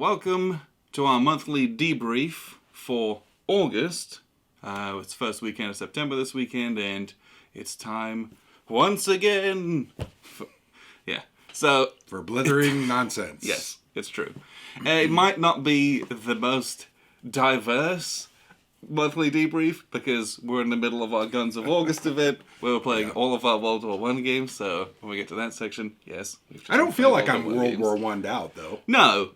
welcome to our monthly debrief for August. It's the first weekend of September this weekend, and it's time once again. For blithering nonsense. Yes, it's true. It might not be the most diverse monthly debrief because we're in the middle of our Guns of August event where we're playing all of our World War I games. So when we get to that section, yes. I don't feel like I'm World War I'd out, though. No.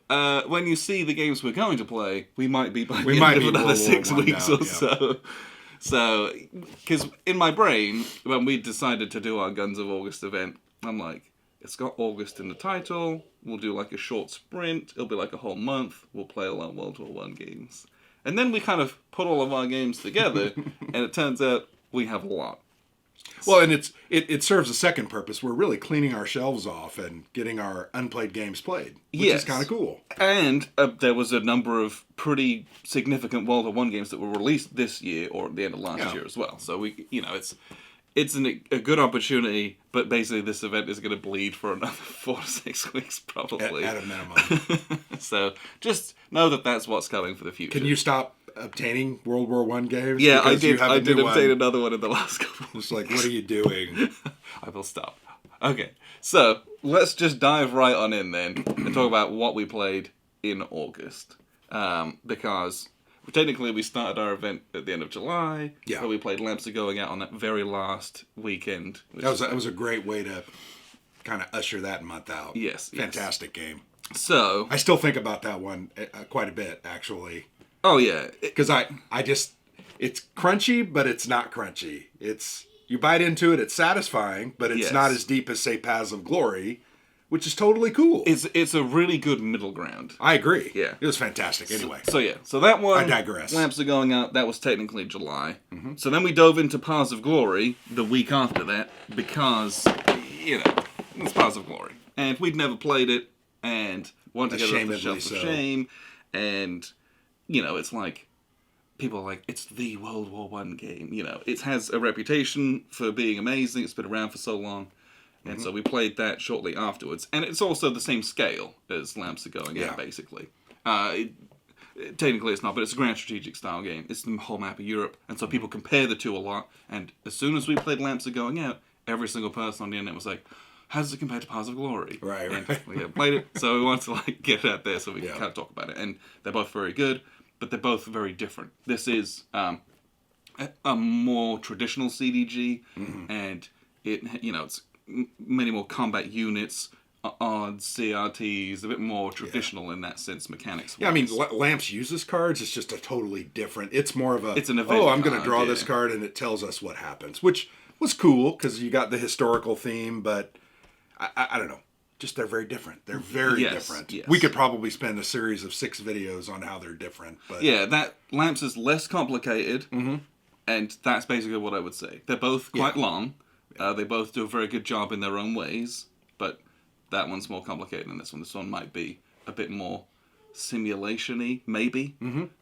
When you see the games we're going to play, we might be by the end of another 6 weeks or so. So, because in my brain, when we decided to do our Guns of August event, I'm like, it's got August in the title. We'll do like a short sprint. It'll be like a whole month. We'll play all our World War I games. And then we kind of put all of our games together, and it turns out we have a lot. Well, and it serves a second purpose. We're really cleaning our shelves off and getting our unplayed games played, which is kind of cool. And there was a number of pretty significant World War I games that were released this year or at the end of last year as well. So it's a good opportunity, but basically this event is going to bleed for another 4 to 6 weeks probably. At a minimum. So just know that that's what's coming for the future. Can you stop obtaining World War I games? Yeah, I did obtain another one in the last couple of weeks. It's like, what are you doing? I will stop. Okay, so let's just dive right on in then and talk about what we played in August. Because technically we started our event at the end of July, but we played Lamps Are Going Out on that very last weekend. That was a great way to kind of usher that month out. Yes. Fantastic game. So I still think about that one quite a bit, actually. Oh, yeah. Because it's crunchy, but it's not crunchy. You bite into it, it's satisfying, but it's not as deep as, say, Paths of Glory, which is totally cool. It's a really good middle ground. I agree. Yeah. It was fantastic anyway. So that one... I digress. Lamps Are Going Out, that was technically July. Mm-hmm. So then we dove into Paths of Glory the week after that, because, it's Paths of Glory. And we'd never played it, and wanted to get it off the shelf of shame, and... it's like, people are like, it's the World War I game. It has a reputation for being amazing. It's been around for so long. And so we played that shortly afterwards. And it's also the same scale as Lamps Are Going Out, basically. Technically it's not, but it's a grand strategic style game. It's the whole map of Europe. And so people compare the two a lot. And as soon as we played Lamps Are Going Out, every single person on the internet was like, how does it compare to Paths of Glory? Right. And we had played it, so we wanted to get it out there so we can kind of talk about it. And they're both very good, but they're both very different. This is a more traditional CDG, and it's many more combat units, odds, CRTs, a bit more traditional in that sense, mechanics. Yeah, I mean, Lamps uses cards. It's just a totally different. It's more of it's an event I'm going to draw this card, and it tells us what happens, which was cool because you got the historical theme, but I don't know. Just they're very different. They're very different. Yes. We could probably spend a series of 6 videos on how they're different. But that Lamps is less complicated, and that's basically what I would say. They're both quite long. They both do a very good job in their own ways, but that one's more complicated than this one. This one might be a bit more simulation-y, maybe.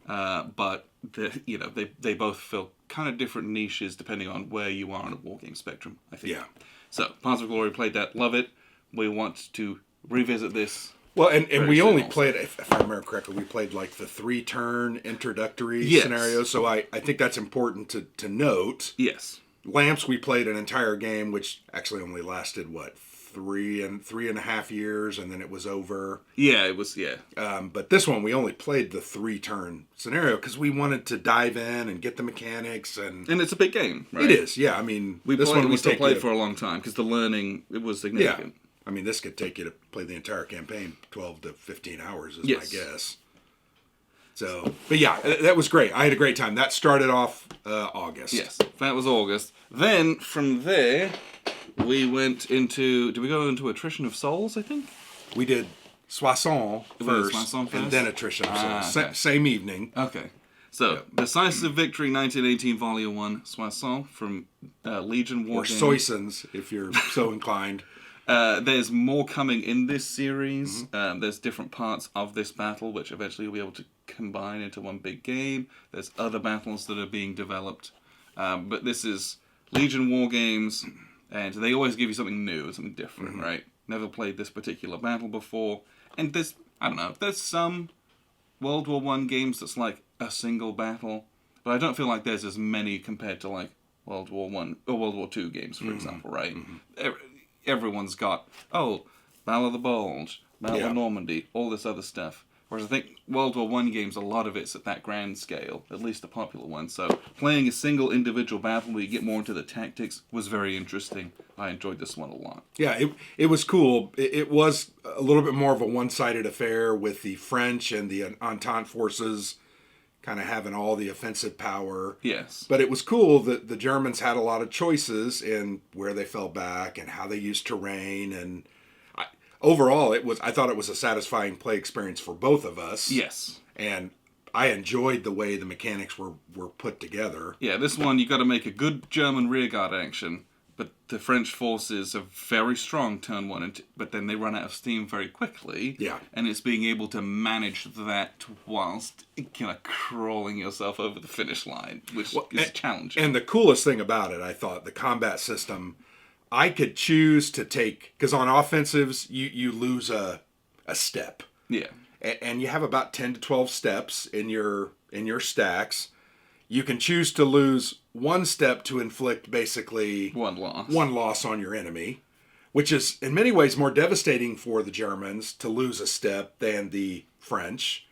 But they both fill kind of different niches depending on where you are on a wargame spectrum, I think. Yeah. So, Paths of Glory, played that, love it. We want to revisit this. Well, and we only played, if I remember correctly, we played like the 3-turn introductory scenario. So I think that's important to note. Yes. Lamps, we played an entire game, which actually only lasted, 3.5 years, and then it was over. Yeah, it was, But this one, we only played the 3-turn scenario because we wanted to dive in and get the mechanics. And it's a big game, right? It is, yeah. I mean, we still played for a long time because the learning, it was significant. Yeah. I mean, this could take you to play the entire campaign 12 to 15 hours is my guess. So, but yeah, that was great. I had a great time. That started off August. Yes, that was August. Then, from there, we went into... Did we go into Attrition of Souls, I think? We did Soissons first, and then Attrition of Souls. Okay. Same evening. Okay. So, Decisive Victory 1918 Volume 1, Soissons, from Legion War Or Soissons, if you're so inclined. There's more coming in this series. There's different parts of this battle, which eventually you'll be able to combine into one big game. There's other battles that are being developed. But this is Legion War Games, and they always give you something new, something different, right? Never played this particular battle before. And there's, I don't know, there's some World War One games that's like a single battle, but I don't feel like there's as many compared to like World War One or World War Two games, for example, right? Everyone's got Battle of the Bulge, Battle of Normandy, all this other stuff. Whereas I think World War One games, a lot of it's at that grand scale, at least the popular ones. So playing a single individual battle where you get more into the tactics was very interesting. I enjoyed this one a lot. Yeah, it was cool. It was a little bit more of a one-sided affair with the French and the Entente forces kind of having all the offensive power. Yes. But it was cool that the Germans had a lot of choices in where they fell back and how they used terrain, and overall, I thought it was a satisfying play experience for both of us. Yes. And I enjoyed the way the mechanics were put together. Yeah, this one, you got to make a good German rearguard action, but the French forces are very strong turn one, but then they run out of steam very quickly. Yeah. And it's being able to manage that whilst kind of crawling yourself over the finish line, which is challenging. And the coolest thing about it, I thought, the combat system, I could choose to take, because on offensives, you lose a step. Yeah. And you have about 10 to 12 steps in your stacks. You can choose to lose one step to inflict basically one loss on your enemy, which is in many ways more devastating for the Germans to lose a step than the French.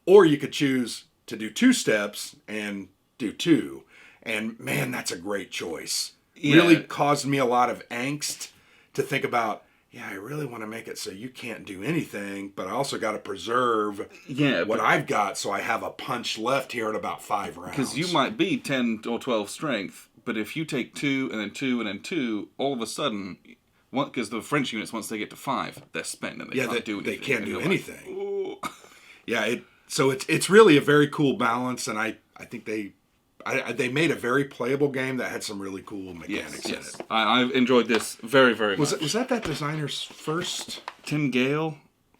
Or you could choose to do 2 steps and do 2. And man, that's a great choice. Yeah. Really caused me a lot of angst to think about, I really want to make it so you can't do anything, but I also got to preserve what I've got so I have a punch left here in about 5 rounds. Because you might be 10 or 12 strength, but if you take 2 and then 2 and then 2, all of a sudden, because the French units, once they get to 5, they're spent and they can't do anything. They can't do anything. Like, so it's really a very cool balance, and I think they made a very playable game that had some really cool mechanics in it. I've enjoyed this very, very much. Was that designer's first? Tim Gale?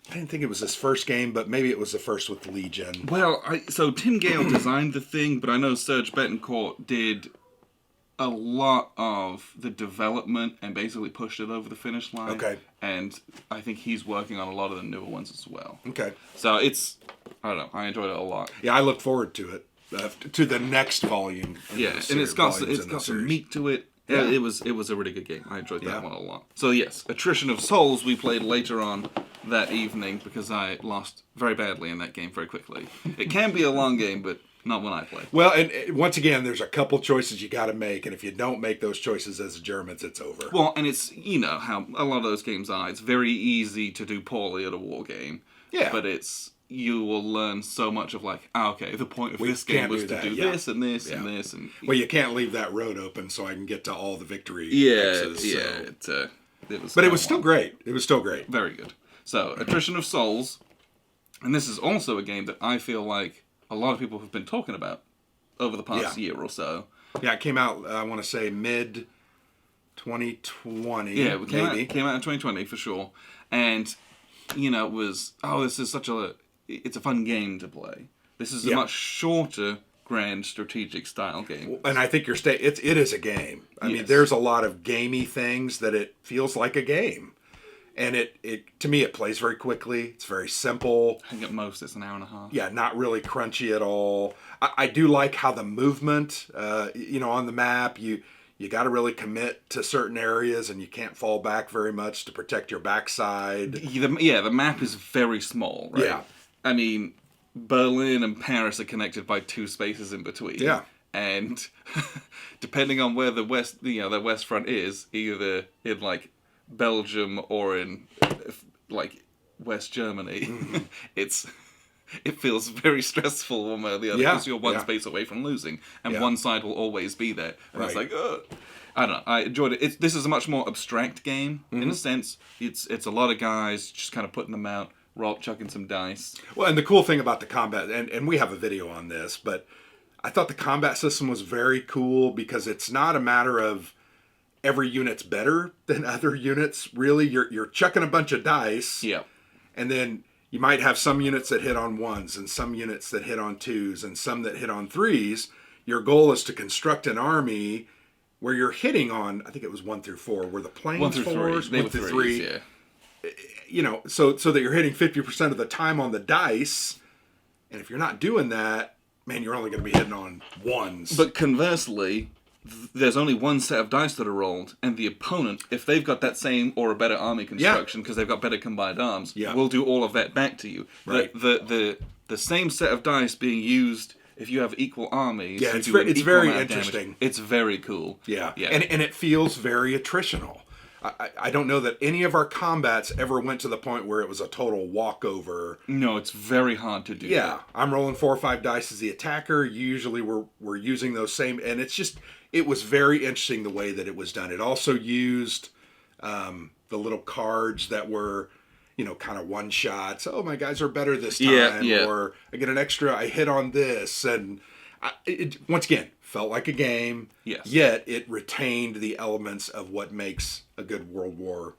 I didn't think it was his first game, but maybe it was the first with Legion. Well, so Tim Gale designed the thing, but I know Serge Betancourt did a lot of the development and basically pushed it over the finish line. Okay. And I think he's working on a lot of the newer ones as well. Okay. So I don't know, I enjoyed it a lot. Yeah, I look forward to it. To the next volume. And it's got some meat to it. Yeah, it was a really good game. I enjoyed that one a lot. So yes, Attrition of Souls we played later on that evening because I lost very badly in that game very quickly. It can be a long game, but not when I play. Well, and once again, there's a couple choices you got to make, and if you don't make those choices as the Germans, it's over. Well, and it's, how a lot of those games are. It's very easy to do poorly at a war game. Yeah. But you will learn so much of the point of this game was to do this and this and this. And well, you can't leave that road open so I can get to all the victory X's, it was still great. It was still great. Very good. So, Attrition of Souls, and this is also a game that I feel like a lot of people have been talking about over the past year or so. Yeah, it came out, I want to say, mid 2020. Yeah, it came out in 2020 for sure. And, it was, this is it's a fun game to play. This is a much shorter, grand, strategic style game. And I think it is a game. I mean, there's a lot of gamey things that it feels like a game. And it to me, it plays very quickly. It's very simple. I think at most it's an hour and a half. Yeah, not really crunchy at all. I do like how the movement, on the map, you got to really commit to certain areas, and you can't fall back very much to protect your backside. The map is very small, right? Yeah. I mean, Berlin and Paris are connected by 2 spaces in between. Yeah. And depending on where the West Front is, either in Belgium or in West Germany, it feels very stressful one way or the other because you're one space away from losing, and one side will always be there. And it's like, I don't know. I enjoyed it. This is a much more abstract game in a sense. It's a lot of guys just kind of putting them out. Chucking some dice. Well, and the cool thing about the combat, and we have a video on this, but I thought the combat system was very cool because it's not a matter of every unit's better than other units. Really, you're chucking a bunch of dice. Yeah. And then you might have some units that hit on 1s and some units that hit on 2s and some that hit on 3s. Your goal is to construct an army where you're hitting on, I think it was 1 through 4, where the planes 1 through 3. 1 through 3. So that you're hitting 50% of the time on the dice, And if you're not doing that, man, you're only going to be hitting on ones. But conversely, there's only one set of dice that are rolled, and the opponent, if they've got that same or a better army construction because they've got better combined arms, will do all of that back to you. Right. The same set of dice being used if you have equal armies. Yeah, it's very interesting. It's very cool. Yeah. And it feels very attritional. I don't know that any of our combats ever went to the point where it was a total walkover. No, it's very hard to do that. I'm rolling 4 or 5 dice as the attacker. Usually we're using those same, and it was very interesting the way that it was done. It also used the little cards that were, kind of one shots. Oh, my guys are better this time. Or I get an extra, I hit on this. And once again, felt like a game. Yes. Yet it retained the elements of what makes a good World War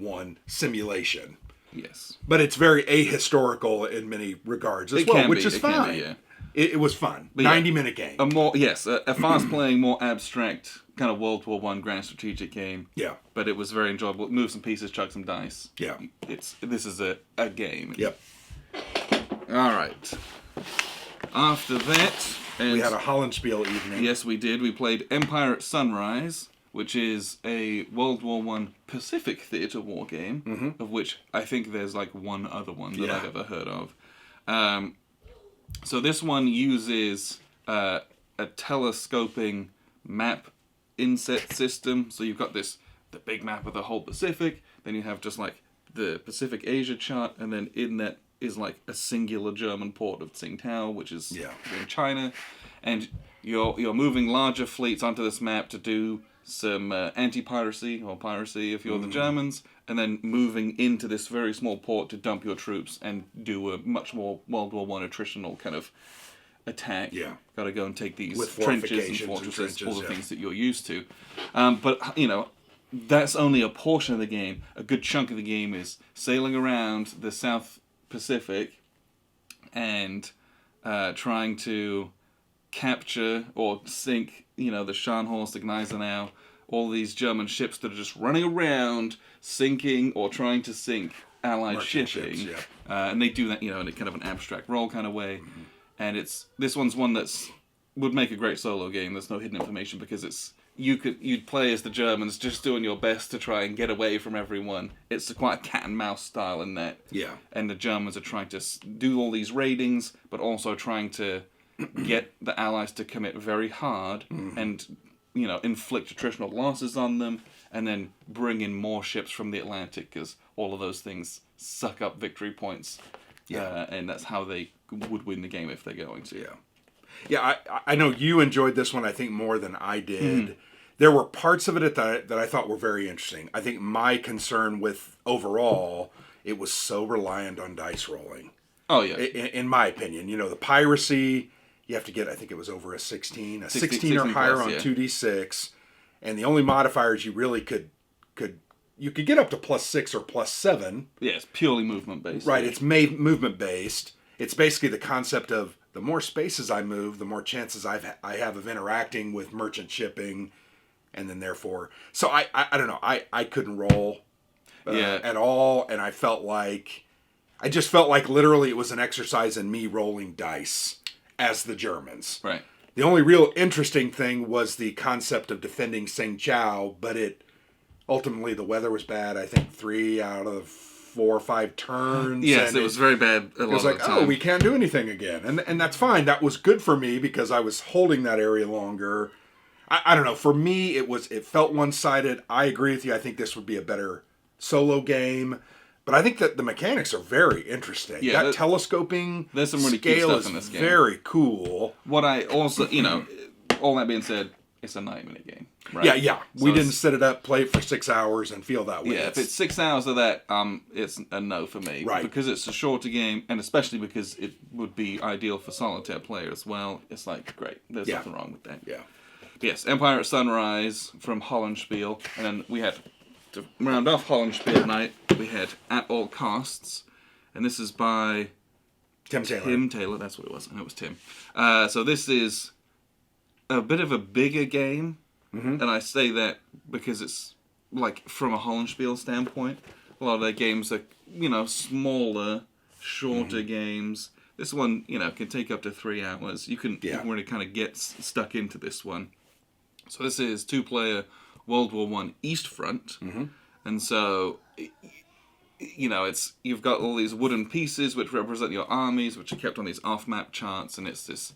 I simulation. Yes. But it's very ahistorical in many regards as well, which is fine. It was fun. 90-minute game. A fast-playing, more abstract kind of World War I grand strategic game. Yeah. But it was very enjoyable. Move some pieces, chuck some dice. Yeah. This is a game. Yep. All right. After that... we had a Hollandspiel evening. Yes, we did. We played Empire at Sunrise, which is a World War I Pacific theater war game, of which I think there's like one other one that I've ever heard of. So this one uses a telescoping map inset system. So you've got the big map of the whole Pacific, then you have just like the Pacific Asia chart, and then in that is like a singular German port of Tsingtao, which is in China, and you're moving larger fleets onto this map to do some anti-piracy, or piracy if you're the Germans, and then moving into this very small port to dump your troops and do a much more World War I attritional kind of attack. Yeah. Got to go and take these with trenches and fortresses, all the things that you're used to. But, that's only a portion of the game. A good chunk of the game is sailing around the South Pacific and trying to capture or sink, the Scharnhorst, the Gneisenau, all these German ships that are just running around, sinking or trying to sink Allied shipping. Ships, and they do that, in a kind of an abstract role kind of way. And this one's one would make a great solo game. There's no hidden information because you'd play as the Germans, just doing your best to try and get away from everyone. It's quite a cat and mouse style in that. Yeah. And the Germans are trying to do all these raidings, but also trying to get the Allies to commit very hard and, inflict attritional losses on them, and then bring in more ships from the Atlantic, because all of those things suck up victory points. Yeah. And that's how they would win the game if they're going to. Yeah. Yeah, I know you enjoyed this one, I think, more than I did. There were parts of it that I thought were very interesting. I think my concern with overall, it was so reliant on dice rolling. Oh, yeah. In my opinion. The piracy, you have to get, I think it was over a 16 or higher plus, on 2d6. And the only modifiers you really could get up to +6 or +7. Yeah, it's purely movement based. Right, it's movement based. It's basically the concept of the more spaces I move, the more chances I have of interacting with merchant shipping, and then therefore... So I don't know, I couldn't roll at all, and I just felt like literally it was an exercise in me rolling dice as the Germans. Right. The only real interesting thing was the concept of defending Tsingtao, but ultimately the weather was bad. I think 3 out of 4 or 5 turns. Yes, it was very bad a lot of the time. It was like, oh, we can't do anything again. And that's fine. That was good for me because I was holding that area longer. I don't know. For me, it felt one-sided. I agree with you. I think this would be a better solo game. But I think that the mechanics are very interesting. Yeah, that telescoping there's some really scale cool stuff in this game. Very cool. What I also, all that being said, it's a 9-minute game. Right? Yeah. So we didn't set it up, play it for 6 hours, and feel that way. Yeah, if it's 6 hours of that, it's a no for me. Right. Because it's a shorter game, and especially because it would be ideal for solitaire player as well. It's like, great. There's nothing wrong with that. Yeah. Yes, Empire at Sunrise from Hollandspiel. And then we had, to round off Hollandspiel night, we had At All Costs. And this is by... Tim Taylor. Tim Taylor, that's what it was. I know it was Tim. So this is a bit of a bigger game. And I say that because it's, like, from a Hollandspiel standpoint, a lot of their games are, smaller, shorter games. This one, can take up to 3 hours. You can really kind of get stuck into this one. So this is 2-player World War I East Front. And so, you've got all these wooden pieces which represent your armies, which are kept on these off-map charts, and it's this,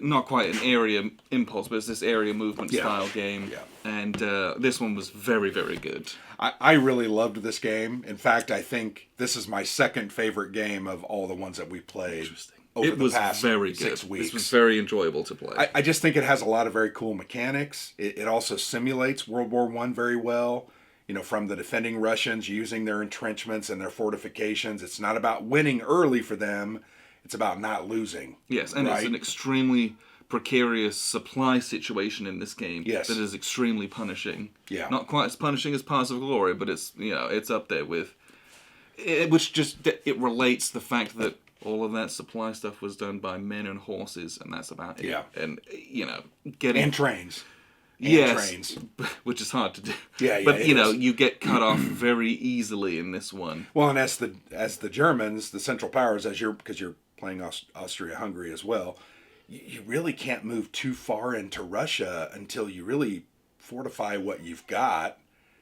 not quite an area impulse, but it's this area movement style game. Yeah. And this one was very, very good. I really loved this game. In fact, I think this is my second favorite game of all the ones that we played. Interesting. Over the past very good. 6 weeks. This was very enjoyable to play. I just think it has a lot of very cool mechanics. It also simulates World War I very well. From the defending Russians using their entrenchments and their fortifications. It's not about winning early for them. It's about not losing. Yes, and it's an extremely precarious supply situation in this game. Yes. That is extremely punishing. Yeah. Not quite as punishing as Paths of Glory, but it's it's up there with... It relates the fact that all of that supply stuff was done by men and horses, and that's about it. Yeah. And, getting... And trains. Trains. Which is hard to do. Yeah, but, you get cut off very easily in this one. Well, and as the Germans, the Central Powers, because you're playing Austria-Hungary as well, you really can't move too far into Russia until you really fortify what you've got,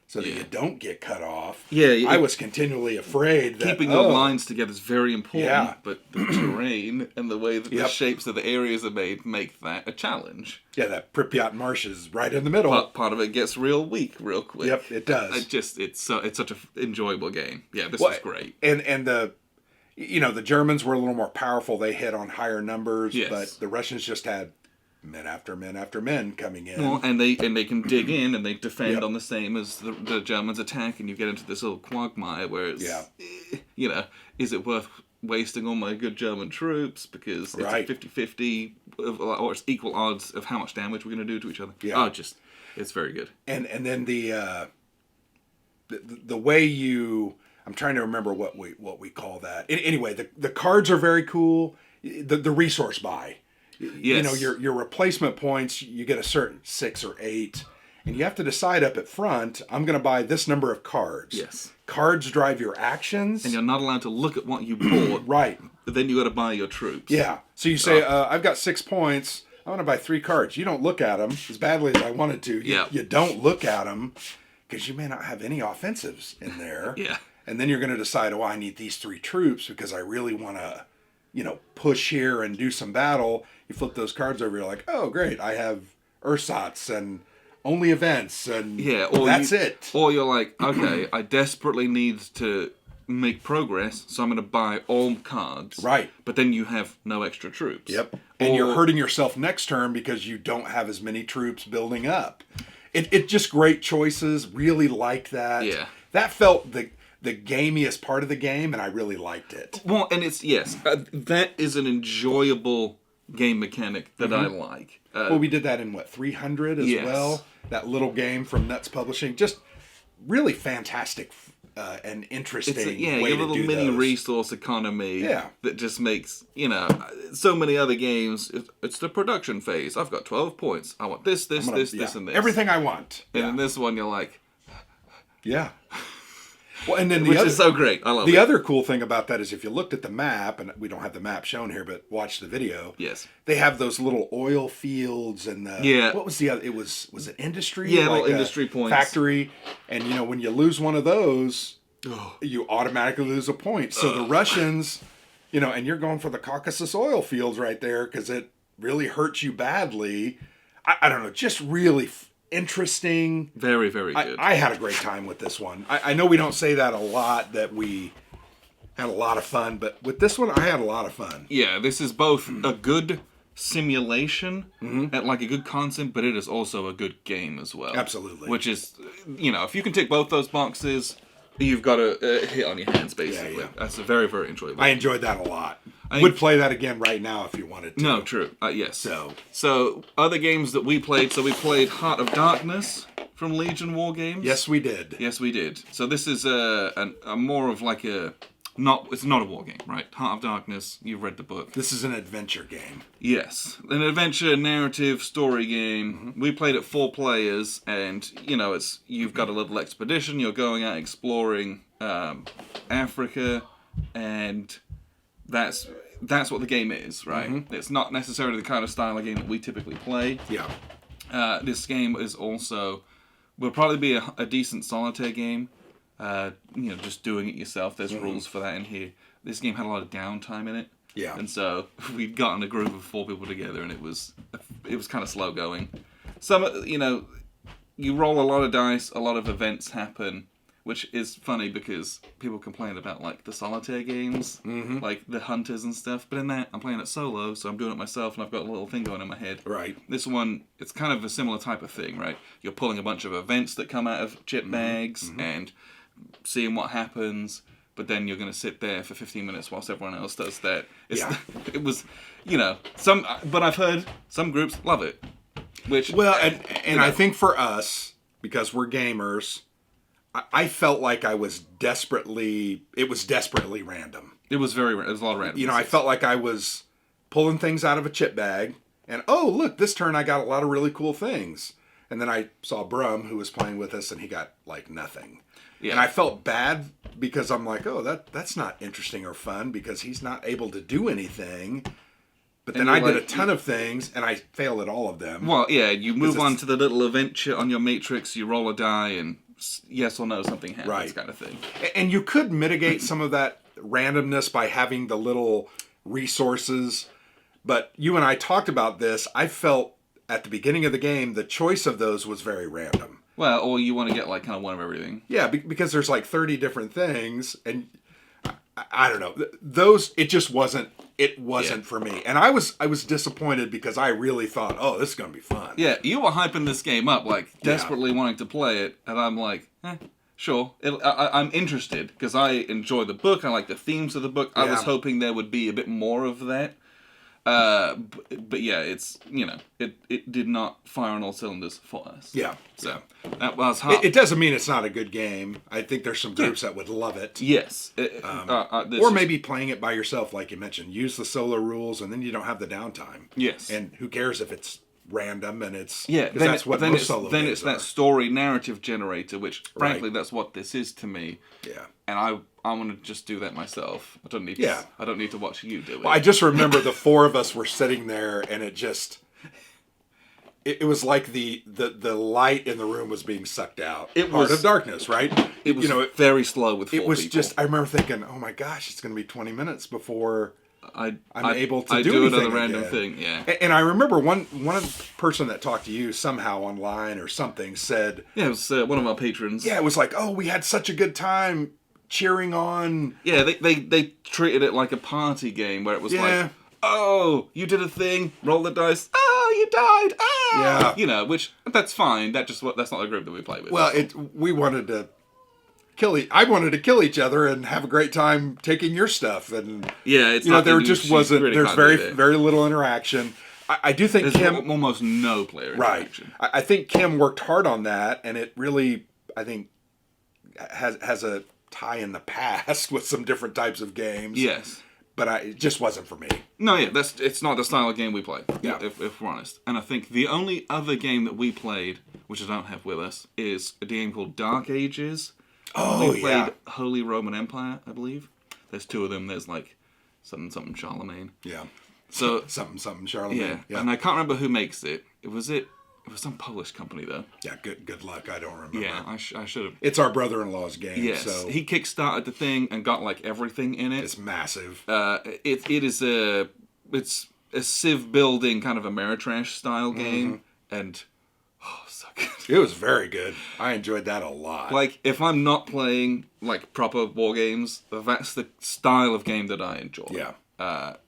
so that you don't get cut off. Yeah, I was continually afraid that... Keeping your lines together is very important, but the terrain and the way that the shapes of the areas are made make that a challenge. Yeah, that Pripyat Marsh is right in the middle. Part of it gets real weak real quick. Yep, it does. It's such an enjoyable game. Yeah, this was great. And the Germans were a little more powerful. They hit on higher numbers, but the Russians just had men after men after men coming in. Well, and they can dig in and they defend on the same as the Germans attack, and you get into this little quagmire where it's, is it worth wasting all my good German troops because it's a 50-50 or it's equal odds of how much damage we're going to do to each other. Yeah. It's very good. And then the way you, I'm trying to remember what we call that. Anyway, the cards are very cool. The resource buy. Yes. Your replacement points, you get a certain 6 or 8, and you have to decide up at front, I'm going to buy this number of cards. Yes. Cards drive your actions. And you're not allowed to look at what you bought. Right. But then you got to buy your troops. Yeah. So you say, I've got 6 points, I want to buy 3 cards. You don't look at them as badly as I wanted to. You don't look at them because you may not have any offensives in there. Yeah. And then you're going to decide, I need these 3 troops because I really want to, push here and do some battle. You flip those cards over, you're like, oh, great, I have ersatz and only events, and that's it. Or you're like, okay, I desperately need to make progress, so I'm going to buy all cards. Right. But then you have no extra troops. Yep. And you're hurting yourself next turn because you don't have as many troops building up. It just great choices, really liked that. Yeah. That felt the gamiest part of the game, and I really liked it. Well, and it's, that is an enjoyable game mechanic that I like. We did that in 300 as well. That little game from Nuts Publishing. Just really fantastic and interesting way to do those. Your little mini resource economy that just makes, so many other games, it's the production phase. I've got 12 points. I want this, and this. Everything I want. And in this one, you're like... Yeah. Well, and then which is so great. I love it. The other cool thing about that is if you looked at the map, and we don't have the map shown here, but watch the video. Yes. They have those little oil fields and what was the other? It was it industry? Yeah, little industry points. Factory, and when you lose one of those, you automatically lose a point. So the Russians, and you're going for the Caucasus oil fields right there because it really hurts you badly. I don't know, just really interesting. Very, very good. I had a great time with this one. I know we don't say that a lot, that we had a lot of fun, but with this one, I had a lot of fun. Yeah, this is both a good simulation and like a good concept, but it is also a good game as well. Absolutely. Which is, if you can tick both those boxes, you've got a hit on your hands, basically. Yeah. That's a very, very enjoyable. I enjoyed that a lot. I would play that again right now if you wanted to. No, true. Yes. So other games that we played. So we played Heart of Darkness from Legion War Games. Yes, we did. So this is a more of like it's not a war game, right? Heart of Darkness. You've read the book. This is an adventure game. Yes, an adventure narrative story game. We played it 4 players, and you've got a little expedition. You're going out exploring Africa, and that's what the game is, right? Mm-hmm. It's not necessarily the kind of style of game that we typically play. Yeah. This game is also will probably be a decent solitaire game. Just doing it yourself. There's rules for that in here. This game had a lot of downtime in it. Yeah. And so we'd gotten a group of 4 people together, and it was kind of slow going. You roll a lot of dice, a lot of events happen, which is funny because people complain about like the solitaire games, like the hunters and stuff. But in that, I'm playing it solo, so I'm doing it myself, and I've got a little thing going in my head. Right. This one, it's kind of a similar type of thing, right? You're pulling a bunch of events that come out of chip bags and seeing what happens. But then you're going to sit there for 15 minutes whilst everyone else does that. It was, but I've heard some groups love it. And I think for us, because we're gamers, I felt like it was desperately random. It was a lot of random. I felt like I was pulling things out of a chip bag, and look, this turn I got a lot of really cool things. And then I saw Brum, who was playing with us, and he got like nothing. Yeah. And I felt bad because I'm like, that's not interesting or fun because he's not able to do anything. But then I did a ton of things, and I failed at all of them. Well, yeah, you move on to the little event on your matrix, you roll a die, and yes or no, something happens, kind of thing. And you could mitigate some of that randomness by having the little resources. But you and I talked about this. I felt at the beginning of the game, the choice of those was very random. Well, or you want to get like kind of one of everything. Yeah, because there's like 30 different things, and I don't know. Those, it just wasn't. It wasn't for me, and I was disappointed because I really thought, this is gonna be fun. Yeah, you were hyping this game up, like desperately wanting to play it, and I'm like, sure. I'm interested because I enjoy the book. I like the themes of the book. I was hoping there would be a bit more of that. But yeah, it's it did not fire on all cylinders for us. Yeah. So that was hard. It doesn't mean it's not a good game. I think there's some groups that would love it. Yes. Or maybe playing it by yourself, like you mentioned. Use the solo rules, and then you don't have the downtime. Yes. And who cares if it's random and it's that's what most solo games are. Then it's that story narrative generator, which frankly that's what this is to me. Yeah. And I want to just do that myself. I don't need to, I don't need to watch you do it. Well, I just remember the 4 of us were sitting there, and it just it was like the light in the room was being sucked out. It was of darkness, right? It was very slow with 4 people. It was people. just I remember thinking, oh my gosh, it's going to be 20 minutes before I'm able to do anything another random again. thing. Yeah. And I remember one person that talked to you somehow online or something said, it was one of our patrons. Yeah, it was like, we had such a good time cheering on. Yeah, they treated it like a party game where it was like, you did a thing, roll the dice, you died, yeah, which that's fine. That's not the group that we play with. Well, we wanted to I wanted to kill each other and have a great time taking your stuff, and it's there just wasn't. Really there's very little interaction. I do think there's Kim almost no player interaction. Right. I think Kim worked hard on that, and it really I think has a tie in the past with some different types of games. Yes. But it just wasn't for me. No, it's not the style of game we play. Yeah. If we're honest. And I think the only other game that we played, which I don't have with us, is a game called Dark Ages. We played Holy Roman Empire, I believe. There's 2 of them. There's like something Charlemagne. Yeah. So something Charlemagne. Yeah. And I can't remember who makes it. It was some Polish company though. Yeah, good luck. I don't remember. Yeah, I should have. It's our brother-in-law's game. Yes, so he kickstarted the thing and got like everything in it. It's massive. It's a civ building kind of Ameritrash style game, and so good. It was very good. I enjoyed that a lot. Like if I'm not playing like proper war games, that's the style of game that I enjoy. Yeah.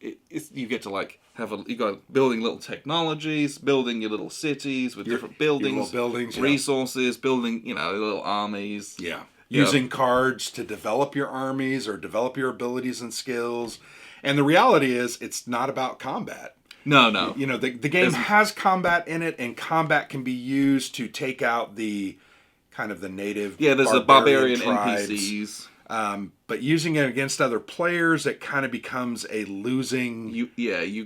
You get to like you got building little technologies, building your little cities with different buildings, your little buildings, resources, building little armies. Yeah, using cards to develop your armies or develop your abilities and skills. And the reality is, it's not about combat. No. The game has combat in it, and combat can be used to take out the kind of the native. Yeah, there's the barbarian tribes. NPCs. But using it against other players, it kind of becomes a losing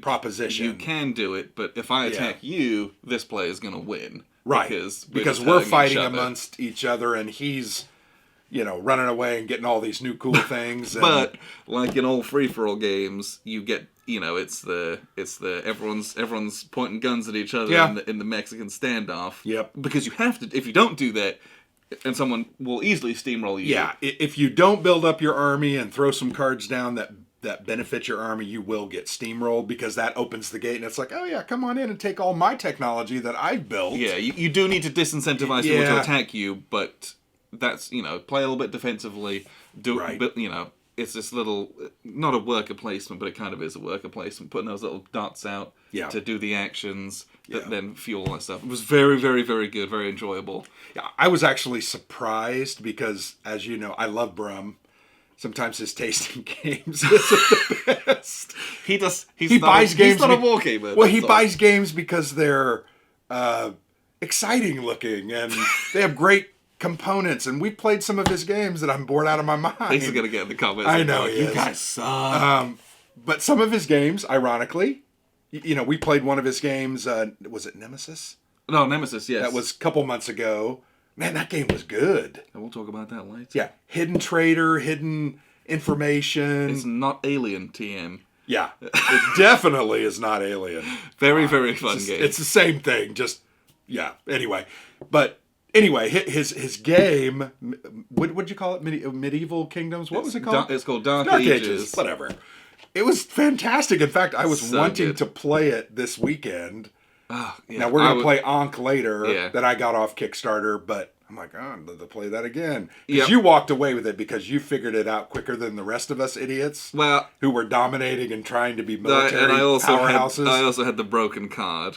proposition. You can do it, but if I attack you, this player is going to win. Right. Because we're fighting amongst each other, and he's, running away and getting all these new cool things. But, like in all free-for-all games, you get it's the everyone's pointing guns at each other in the Mexican standoff. Yep. Because you have to. If you don't do that, and someone will easily steamroll you. Yeah. If you don't build up your army and throw some cards down that benefit your army, you will get steamrolled, because that opens the gate and it's like, oh yeah, come on in and take all my technology that I've built. Yeah, you do need to disincentivize people to attack you, but that's, play a little bit defensively. But, it's this little, not a worker placement, but it kind of is a worker placement, putting those little dots out to do the actions that then fuel all that stuff. It was very, very, very good, very enjoyable. Yeah, I was actually surprised because, as you know, I love Brum. Sometimes his taste in games isn't the best. He buys games. He's not a war gamer. Well, he buys games because they're exciting looking and they have great components. And we've played some of his games that I'm bored out of my mind. He's going to get in the comments. I know he is. You guys suck. But some of his games, ironically, we played one of his games. Was it Nemesis? No, Nemesis, yes. That was a couple months ago. Man, that game was good. And we'll talk about that later. Yeah. Hidden trader, hidden information. It's not Alien, TM. Yeah. It definitely is not Alien. Very, very fun game. It's the same thing, just, yeah. Anyway. But, anyway, his game, what'd you call it? Medieval Kingdoms? What was it called? It's called Dark Ages. Whatever. It was fantastic. In fact, I was wanting to play it this weekend. Oh, yeah. Now, we're going to play Ankh later that I got off Kickstarter, but I'm like, I'm going to play that again. Because you walked away with it because you figured it out quicker than the rest of us idiots who were dominating and trying to be military powerhouses. I also had the broken card.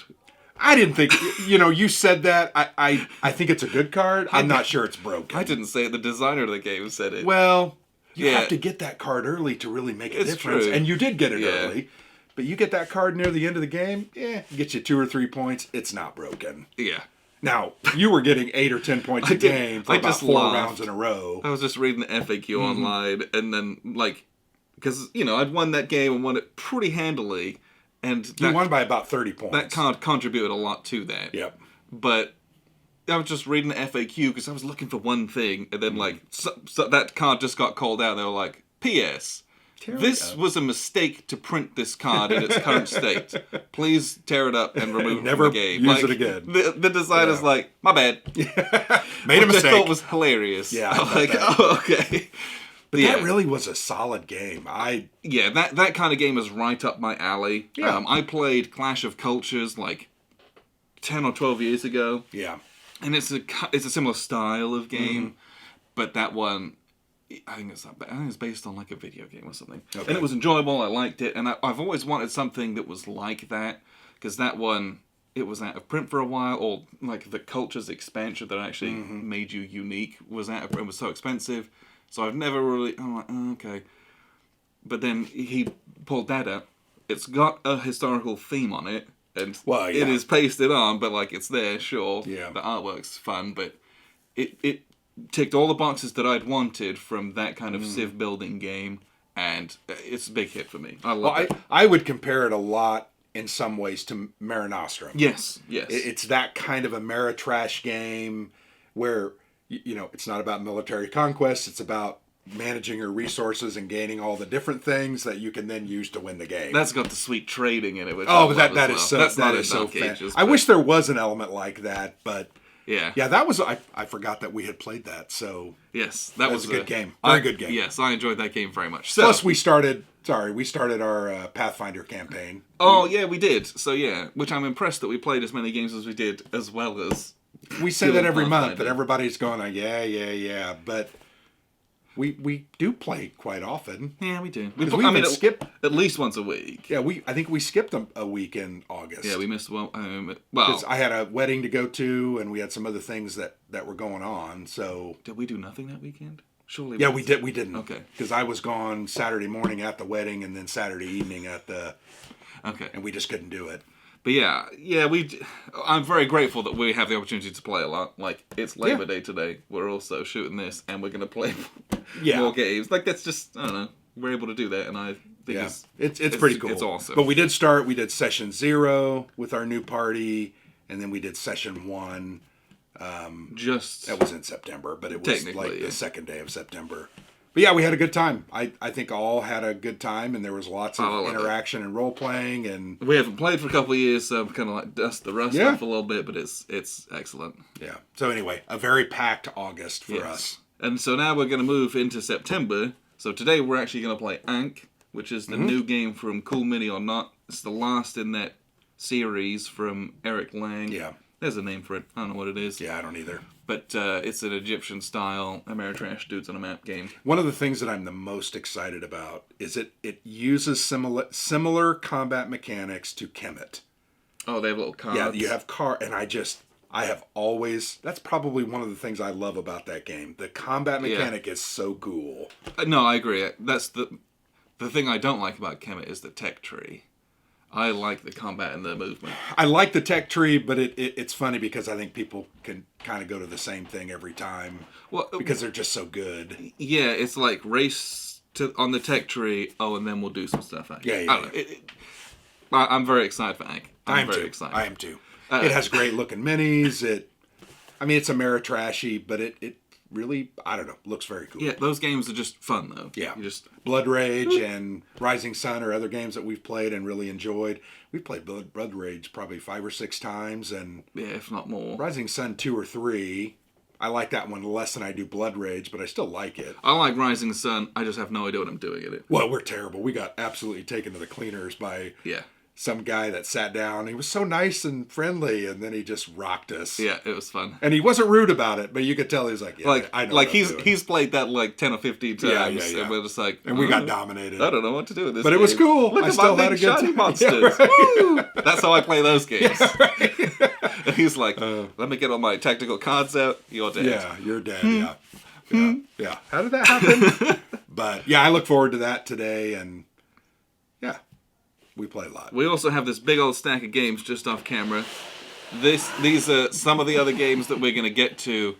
I didn't think, you said that. I think it's a good card. I'm not sure it's broken. I didn't say it. The designer of the game said it. Well, you have to get that card early to really make a difference. True. And you did get it early. But you get that card near the end of the game, gets you 2 or 3 points. It's not broken. Yeah. Now, you were getting 8 or 10 points a game for about 4 rounds in a row. I was just reading the FAQ online, and then, because, I'd won that game and won it pretty handily. And you won by about 30 points. That card contributed a lot to that. Yep. But I was just reading the FAQ because I was looking for one thing, and then, so that card just got called out. They were like, P.S., this was a mistake to print this card in its current state. Please tear it up and remove it from the game. Never use it again. The designer's like, my bad. Made a mistake. I thought was hilarious. Yeah. Oh, okay. But that really was a solid game. That kind of game is right up my alley. Yeah. I played Clash of Cultures 10 or 12 years ago. Yeah. And it's a similar style of game, but that one, I think it's based on a video game or something. Okay. And it was enjoyable. I liked it, and I've always wanted something that was like that, because that one, it was out of print for a while, or the Cultures expansion that actually made you unique was out of print. It was so expensive, so I've never really. I'm like, oh, okay. But then he pulled that up. It's got a historical theme on it, and it is pasted on, but it's there, sure. Yeah. The artwork's fun, but it ticked all the boxes that I'd wanted from that kind of Civ building game, and it's a big hit for me. I love it. I would compare it a lot in some ways to Mare Nostrum. Yes. It's that kind of Ameritrash game where, it's not about military conquest, it's about managing your resources and gaining all the different things that you can then use to win the game. That's got the sweet trading in it. Which that is so fun. I wish there was an element like that, but... Yeah, that was... I forgot that we had played that, so... Yes, that was a good game. Very good game. Yes, I enjoyed that game very much. Plus, we started our Pathfinder campaign. Oh, we did. So, which I'm impressed that we played as many games as we did, as well as... We say that every month, that everybody's going, yeah, but... We do play quite often. Yeah, we do. We skip at least once a week. Yeah, I think we skipped a week in August. Yeah, we missed one. Because I had a wedding to go to, and we had some other things that were going on. So did we do nothing that weekend? Surely. Yeah, we did. We didn't. Okay. Because I was gone Saturday morning at the wedding, and then Saturday evening at the. Okay. And we just couldn't do it. But I'm very grateful that we have the opportunity to play a lot. It's Labor Day today. We're also shooting this, and we're going to play more games. That's just, I don't know. We're able to do that, and I think it's pretty cool. It's awesome. But we did session 0 with our new party, and then we did session 1. That was in September, but it was the second day of September. But yeah, we had a good time. I think all had a good time, and there was lots of interaction and role playing. And we haven't played for a couple of years, so I'm kind of like dust the rust off a little bit. But it's excellent. Yeah. So anyway, a very packed August for us. And so now we're going to move into September. So today we're actually going to play Ankh, which is the new game from Cool Mini or Not. It's the last in that series from Eric Lang. Yeah. There's a name for it. I don't know what it is. Yeah, I don't either. But it's an Egyptian-style Ameritrash dudes on a map game. One of the things that I'm the most excited about is it uses similar combat mechanics to Kemet. Oh, they have little cards. Yeah, you have and I have always, that's probably one of the things I love about that game. The combat mechanic is so cool. No, I agree. That's the thing I don't like about Kemet is the tech tree. I like the combat and the movement. I like the tech tree, but it's funny because I think people can kind of go to the same thing every time because they're just so good. Yeah, it's like race on the tech tree, and then we'll do some stuff. I'm very excited for Ankh. I'm very excited. I am too. It has great looking minis. It's Ameritrashy, but it really, I don't know, looks very cool. Yeah, those games are just fun though. Yeah. Blood Rage and Rising Sun are other games that we've played and really enjoyed. We've played Blood Rage probably 5 or 6 times, and if not more. Rising Sun 2 or 3. I like that one less than I do Blood Rage, but I still like it. I like Rising Sun. I just have no idea what I'm doing in it. Well, we're terrible. We got absolutely taken to the cleaners by some guy that sat down. He was so nice and friendly, and then he just rocked us. Yeah, it was fun. And he wasn't rude about it, but you could tell he was like, I know. Like he's played that like 10 or 15 times, and we're just like, and we got dominated. I don't know what to do with this. But game. It was cool. Look I at still my had big a good shiny time. monsters. Yeah, right. Woo! That's how I play those games. Yeah, right. And he's like, let me get all my tactical cards out. You're dead. Yeah, you're dead. Yeah. How did that happen? But yeah, I look forward to that today, and we play a lot. We also have this big old stack of games just off camera. These are some of the other games that we're going to get to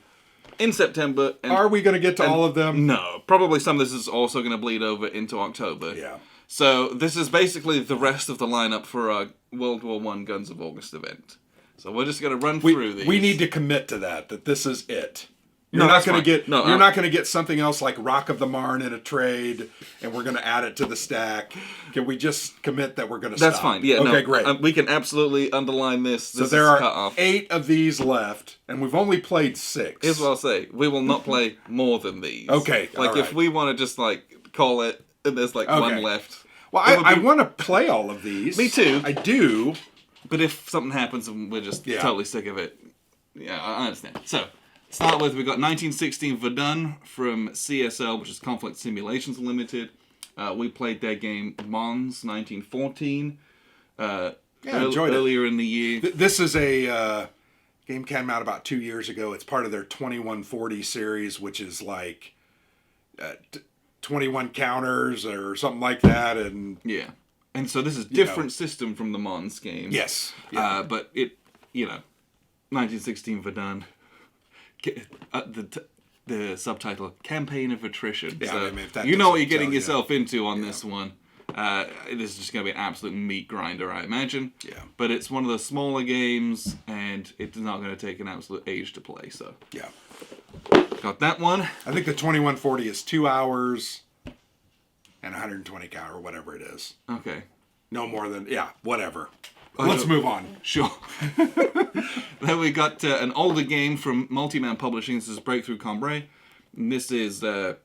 in September. And, are we going to get to all of them? No. Probably some of this is also going to bleed over into October. Yeah. So this is basically the rest of the lineup for our World War I Guns of August event. So we're just going to run through these. We need to commit to that this is it. You're not going to get something else like Rock of the Marne in a trade, and we're going to add it to the stack. Can we just commit that we're going to stop? That's fine. Yeah. Okay. Great. We can absolutely underline this. So there are 8 of these left, and we've only played 6. Here's what I'll say: we will not play more than these. Okay. Like if we want to just like call it, and there's like one left. Well, I want to play all of these. Me too. I do. But if something happens and we're just totally sick of it, I understand. So. Start with, we've got 1916 Verdun from CSL, which is Conflict Simulations Limited. We played their game Mons 1914 earlier in the year. This is a game came out about 2 years ago. It's part of their 2140 series, which is like 21 counters or something like that. And so this is different system from the Mons game. Yes. But it, 1916 Verdun. The subtitle, Campaign of Attrition. Yeah, so if that you know what you're getting yourself into on this one. It is just going to be an absolute meat grinder, I imagine. Yeah. But it's one of the smaller games, and it's not going to take an absolute age to play. So yeah, got that one. I think the 2140 is 2 hours and 120 counter, or whatever it is. Okay. No more than whatever. Let's move on. Sure. Then we got an older game from Multiman Publishing. This is Breakthrough Cambrai. And this is an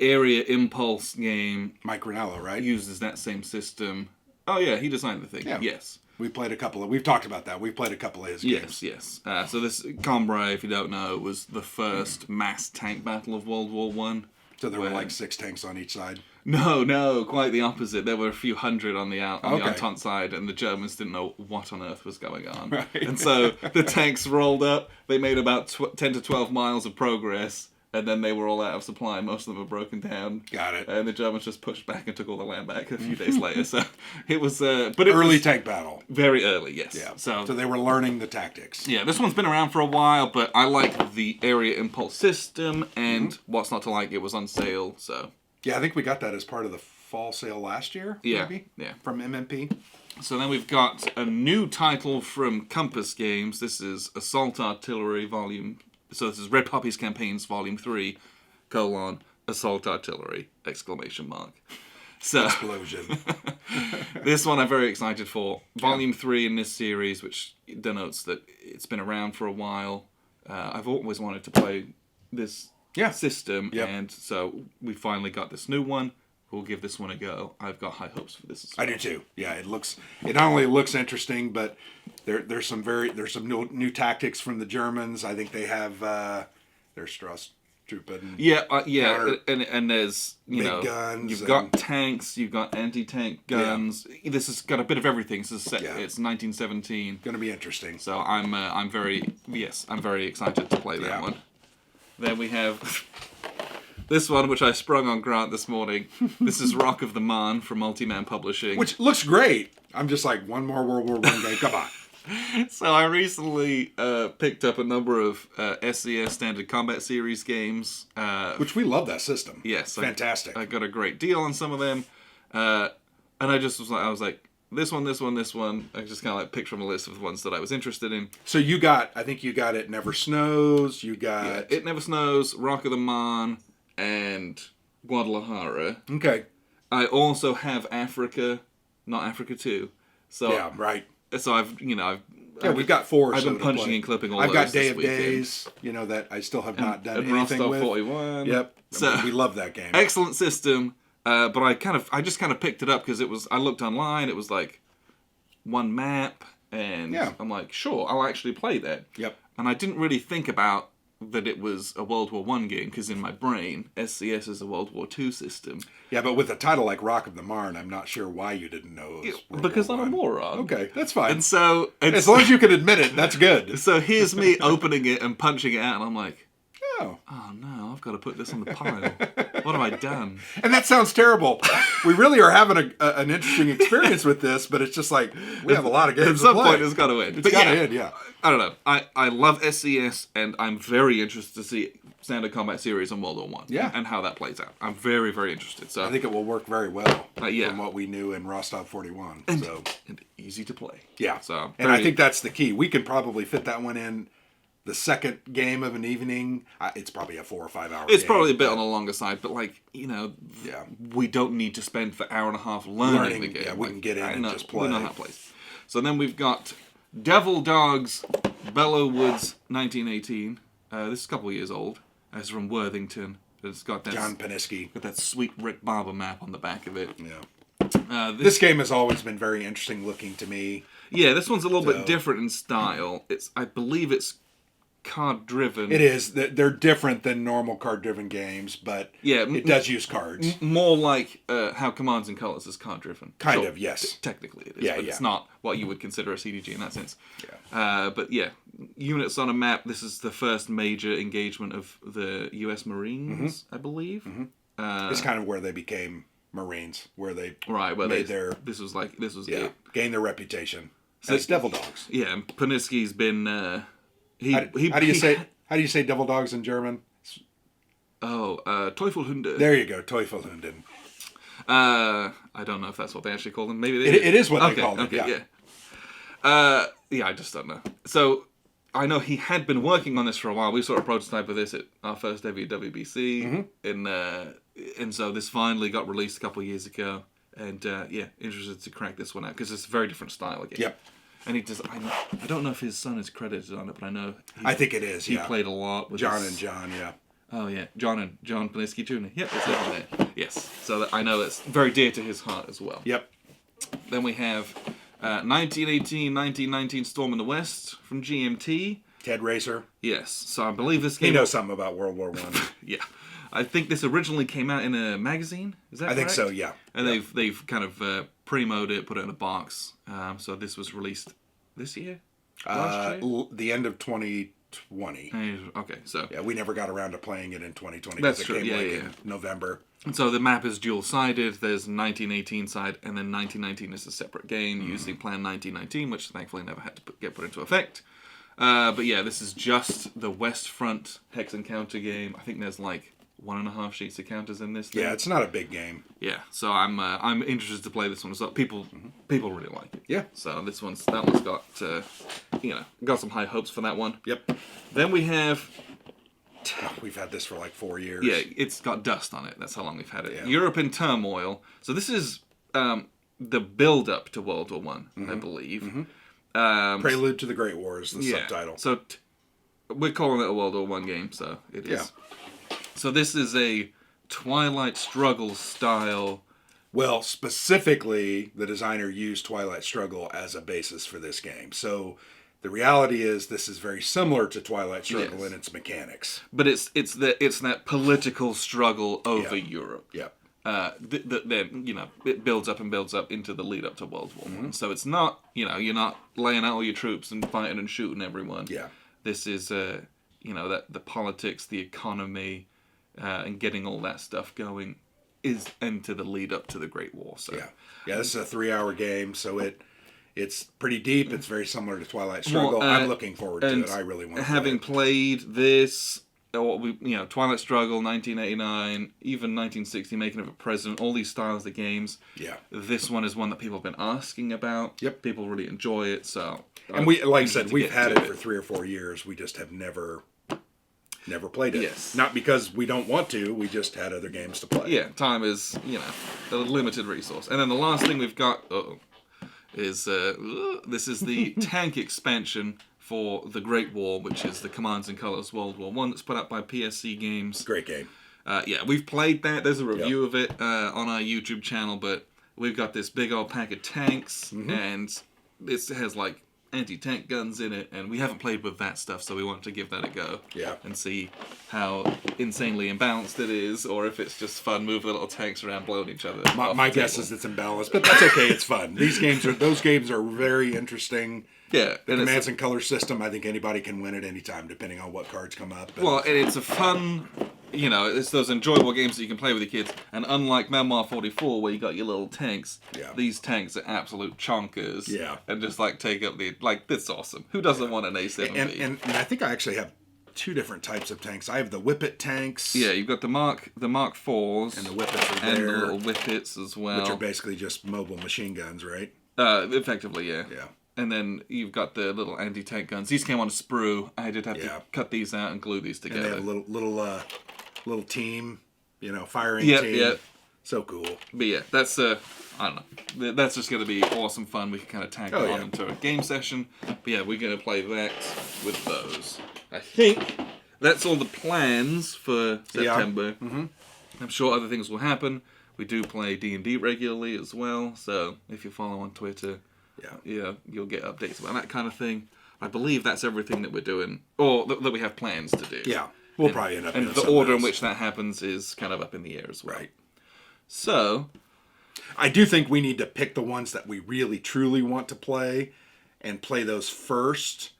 area impulse game. Mike Ranello, right? Uses that same system. Oh, yeah, he designed the thing. Yeah. Yes. We've talked about that. We've played a couple of his games. Yes. So this Cambrai, if you don't know, was the first mass tank battle of World War I. So there were like 6 tanks on each side? No, quite the opposite. There were a few hundred on the Entente side, and the Germans didn't know what on earth was going on. Right. And so the tanks rolled up. They made about 10 to 12 miles of progress, and then they were all out of supply. Most of them were broken down. Got it. And the Germans just pushed back and took all the land back a few days later. So it was... early tank battle. Very early, yes. Yeah. So they were learning the tactics. Yeah, this one's been around for a while, but I like the area impulse system, and what's not to like, it was on sale, so... Yeah, I think we got that as part of the fall sale last year, maybe? Yeah. From MMP. So then we've got a new title from Compass Games. This is Assault Artillery Volume... So this is Red Poppies Campaigns Volume 3, assault artillery! ! So Explosion. this one I'm very excited for. Volume 3 in this series, which denotes that it's been around for a while. I've always wanted to play this system, and so we finally got this new one. We'll give this one a go. I've got high hopes for this as well. I do too. Yeah, it not only looks interesting, but there's some new tactics from the Germans. I think they have their Strauss Truppen. And there's guns. You've got tanks, you've got anti-tank guns. Yeah. This has got a bit of everything. It's 1917. Going to be interesting. So I'm very excited to play that one. Then we have this one, which I sprung on Grant this morning. This is Rock of the Marne from Multi-Man Publishing. Which looks great. I'm just like, one more World War I game. Come on. So I recently picked up a number of SCS Standard Combat Series games. Which we love that system. Yes. Fantastic. I got a great deal on some of them. And I was like, this one. I just kind of like picked from a list of the ones that I was interested in. So I think you got It Never Snows. You got... It Never Snows, Rock of the Marne, and Guadalajara. Okay. I also have Africa, not Africa 2. So yeah, right. So we've got 4. I've been punching and clipping all I've those. got Day this of weekend. Days, that I still have not done anything Rostov with. 41. Yep. So we love that game. Excellent system. But I just kind of picked it up because I looked online. It was like one map, and I'm like, sure, I'll actually play that. Yep. And I didn't really think about that it was a World War I game, because in my brain, SCS is a World War II system. Yeah, but with a title like Rock of the Marne, I'm not sure why you didn't know it was because I'm a moron. Okay, that's fine. And so... as long as you can admit it, that's good. So here's me opening it and punching it out, and I'm like, oh no, I've got to put this on the pile. What have I done? And that sounds terrible. We really are having an interesting experience with this, but it's just like, we have a lot of games At some to play. point, it's got to end. It's got to end, yeah. I don't know. I love SCS, and I'm very interested to see Standard Combat Series on World War I. Yeah. And how that plays out. I'm very, very interested. So I think it will work very well from what we knew in Rostov 41. And easy to play. Yeah. So and I think that's the key. We can probably fit that one in the second game of an evening. It's probably a 4 or 5 hour It's game, probably a bit on the longer side, but we don't need to spend the hour and a half learning the game. Yeah, we can get in and just play. We know how it plays. So then we've got Devil Dogs, Bellow Woods, 1918. This is a couple of years old. It's from Worthington. It's got that John Paniski. Got that sweet Rick Barber map on the back of it. Yeah. This game has always been very interesting looking to me. Yeah, this one's a little bit different in style. I believe it's card driven. It is. They're different than normal card driven games, but it does use cards. More like how Commands and Colors is card driven. Kind of, yes. Technically it is, but it's not what you would consider a CDG in that sense. Yeah. But yeah, units on a map. This is the first major engagement of the U.S. Marines, I believe. Mm-hmm. It's kind of where they became Marines, where they This was it. Gained their reputation as Devil Dogs. Yeah, and Paniski's been. How do you say Devil Dogs in German? Teufelhunde. There you go, Teufelhunden. I don't know if that's what they actually call them. Maybe it is what they call them. Yeah. I just don't know. So I know he had been working on this for a while. We saw a prototype of this at our first WWBC, and so this finally got released a couple of years ago. And interested to crack this one out because it's a very different style again. Yep. And he does. I don't know if his son is credited on it, but I know. I think it is. He played a lot with John. Yeah. Oh yeah, John Paniski Jr. Yep, it's over there. Yes, so I know that's very dear to his heart as well. Yep. Then we have 1918, 1919 Storm in the West from GMT. Ted Racer. Yes, so I believe this game. He knows something about World War I. Yeah, I think this originally came out in a magazine. Is that correct? I think so. Yeah. And they've kind of primoed it, put it in a box. So this was released this year. The end of 2020. Okay, so yeah, we never got around to playing it in 2020. That's true. It came in November. And so the map is dual-sided. There's 1918 side, and then 1919 is a separate game using Plan 1919, which thankfully never had to get put into effect. But yeah, this is just the West Front hex and counter game. I think there's like 1.5 sheets of counters in this thing. Yeah, it's not a big game. Yeah, so I'm interested to play this one as well. People really like it. Yeah. So that one's got got some high hopes for that one. Yep. Then we have we've had this for like 4 years. Yeah, it's got dust on it. That's how long we've had it. Yeah. Europe in turmoil. So this is the build-up to World War One, I believe. Prelude to the Great War is the subtitle. So we're calling it a World War One game, so it is. Yeah. So this is a Twilight Struggle style. Well, specifically, the designer used Twilight Struggle as a basis for this game. So the reality is this is very similar to Twilight Struggle in its mechanics. But it's that political struggle over Europe. Yeah. Then it builds up into the lead up to World War One. So it's not you're not laying out all your troops and fighting and shooting everyone. Yeah. This is that the politics, the economy, and getting all that stuff going is into the lead up to the Great War. So this is a 3-hour game, so it's pretty deep. It's very similar to Twilight Struggle. I'm looking forward to it. I really want to having played this. Twilight Struggle, 1989, even 1960, Making of a President, all these styles of games. Yeah. This one is one that people have been asking about. Yep. People really enjoy it, so. And we, like I said, we've had it for 3 or 4 years. We just have never played it. Yes. Not because we don't want to, we just had other games to play. Yeah, time is, a limited resource. And then the last thing we've got is this is the tank expansion for the Great War, which is the Commands and Colors World War One that's put out by PSC Games. Great game. We've played that. There's a review of it on our YouTube channel, but we've got this big old pack of tanks, and it has like anti-tank guns in it, and we haven't played with that stuff, so we want to give that a go. Yeah. And see how insanely imbalanced it is, or if it's just fun moving the little tanks around blowing each other. My guess is it's imbalanced, but that's okay. It's fun. Those games are very interesting. Yeah, the Commands and Color system, I think anybody can win at any time, depending on what cards come up. And it's a fun, it's those enjoyable games that you can play with your kids. And unlike Memoir 44, where you got your little tanks, these tanks are absolute chonkers. Yeah. And just take up that's awesome. Who doesn't want an A7B? And I think I actually have 2 different types of tanks. I have the Whippet tanks. Yeah, you've got the Mark IVs. And the Whippets are there. And the little Whippets as well. Which are basically just mobile machine guns, right? Effectively, yeah. Yeah. And then you've got the little anti-tank guns. These came on a sprue. I did have to cut these out and glue these together. And they have a little team, firing team. Yeah. So cool. But yeah, that's I don't know. That's just going to be awesome fun. We can kind of tag on into a game session. But yeah, we're going to play that with those. I think that's all the plans for September. Yeah. I'm sure other things will happen. We do play D&D regularly as well. So if you follow on Twitter, you'll get updates about that kind of thing. I believe that's everything that we're doing, or that we have plans to do. Yeah, we'll probably end up doing the order in which that happens is kind of up in the air as well. Right. So, I do think we need to pick the ones that we really, truly want to play and play those first,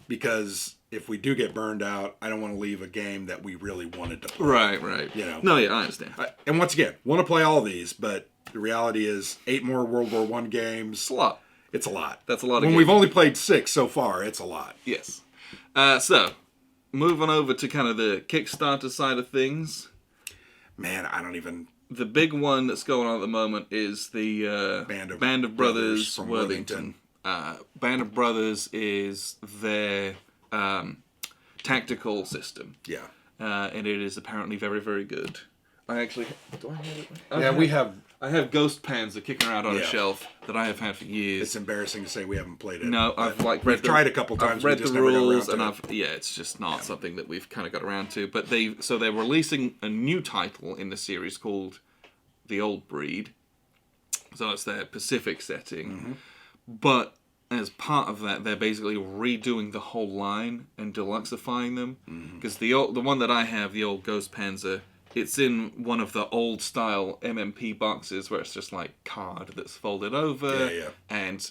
because if we do get burned out, I don't want to leave a game that we really wanted to play. Right. No, I understand. And once again, want to play all these, but the reality is 8 more World War I games. It's a lot. It's a lot. That's a lot of When games. we've only played 6 so far, it's a lot. Yes. So, moving over to kind of the Kickstarter side of things. Man, I don't even... The big one that's going on at the moment is the Band of Brothers from Worthington. Band of Brothers is their tactical system. Yeah. And it is apparently very, very good. I actually... Do I have it? Yeah, we have... I have Ghost Panzer kicking around on a shelf that I have had for years. It's embarrassing to say we haven't played it. No, we've tried a couple times. I've read the rules, and it's just not something that we've kind of got around to. But they're releasing a new title in the series called The Old Breed. So it's their Pacific setting. But as part of that, they're basically redoing the whole line and deluxifying them. Because the one that I have, the old Ghost Panzer, it's in one of the old style MMP boxes where it's just like card that's folded over. Yeah. And